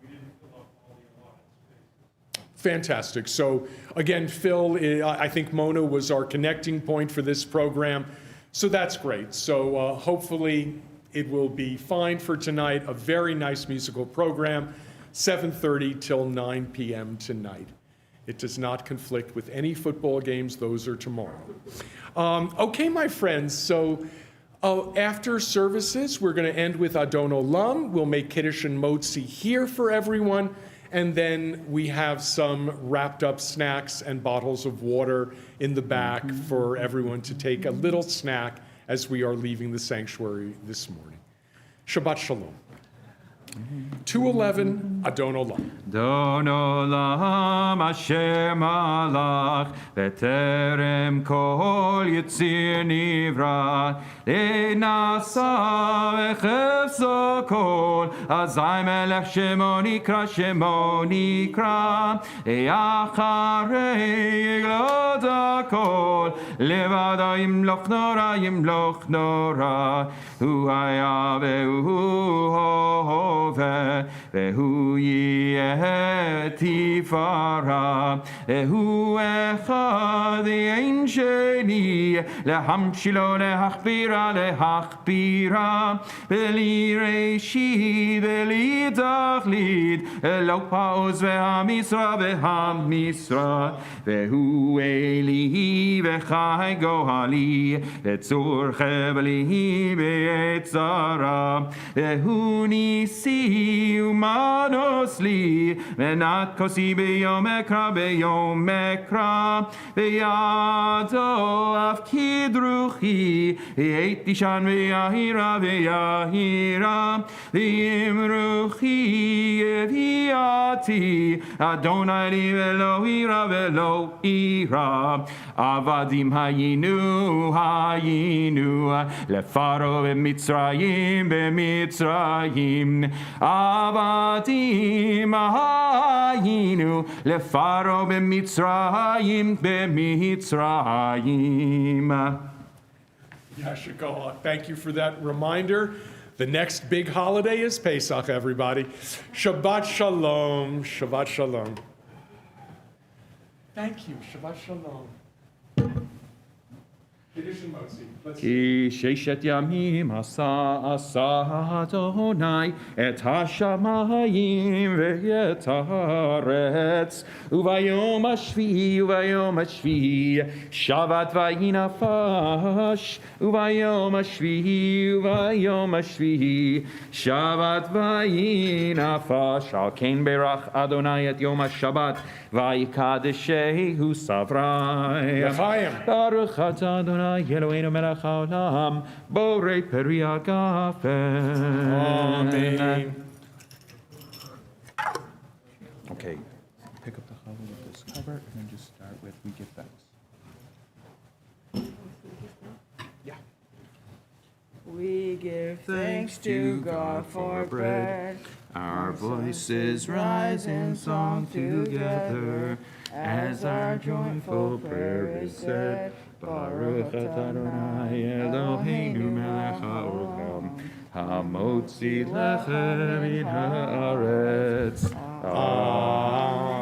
We didn't fill up all the allotted spaces. Fantastic. So again, Phil, I think Mona was our connecting point for this program. So that's great. So hopefully it will be fine for tonight. A very nice musical program, 7:30 till 9 p.m. tonight. It does not conflict with any football games. Those are tomorrow. Okay, my friends. So after services, we're going to end with Adon Olam. We'll make Kiddush and Motzi here for everyone. And then we have some wrapped up snacks and bottles of water in the back for everyone to take a little snack as we are leaving the sanctuary this morning. Shabbat Shalom. 211, Adon Olam. Don olam asher malach v'terem kol yitzir nivra lenasa v'chefzo kol azay melech shemo nikra acharei yiglod hakol levado yimloch nora hu haya ve'hu hoveh ve'hu yeh tifara ve'hu echad ein sheni lehamshilo lehachbira veli reshi veli tachlid elo ha'oz ve'hamisra ve'hu eli v'chai gohali ve'tzur cheveli ve'etzara ve'hu nisi umanos li venat kosi beyom ekra veyado af kidruchi v'eit dishan v'yahira v'yimruchi eviati Adonai li velo ira avadim hayinu lefaro b'mitzrayim avadim hayinu lefaro b'mitzrayim Yashikoah. Thank you for that reminder. The next big holiday is Pesach, everybody. Shabbat Shalom. Shabbat Shalom. Thank you. Shabbat Shalom. Kiddush and Motzi. Let's כי ששת ימים עשה אדוני את השמיים ואת הארץ וביום השביעי שבת ויהי נפש וביום השביעי שבת ויהי נפש על כן ברך אדוני את יום השבת ויקדשהו סברי L'chaim. ברוך אתה אדוני אלוהינו מלך העולם בורא פרי הגפן. Amen. Okay, pick up the challah with this cover and then just start with we give thanks. We give thanks to God for bread. Our voices rise in song together as our joyful prayer is said. Baruch atah Adonai Eloheinu melech haolam hamotzi lechem min haaretz. Amen.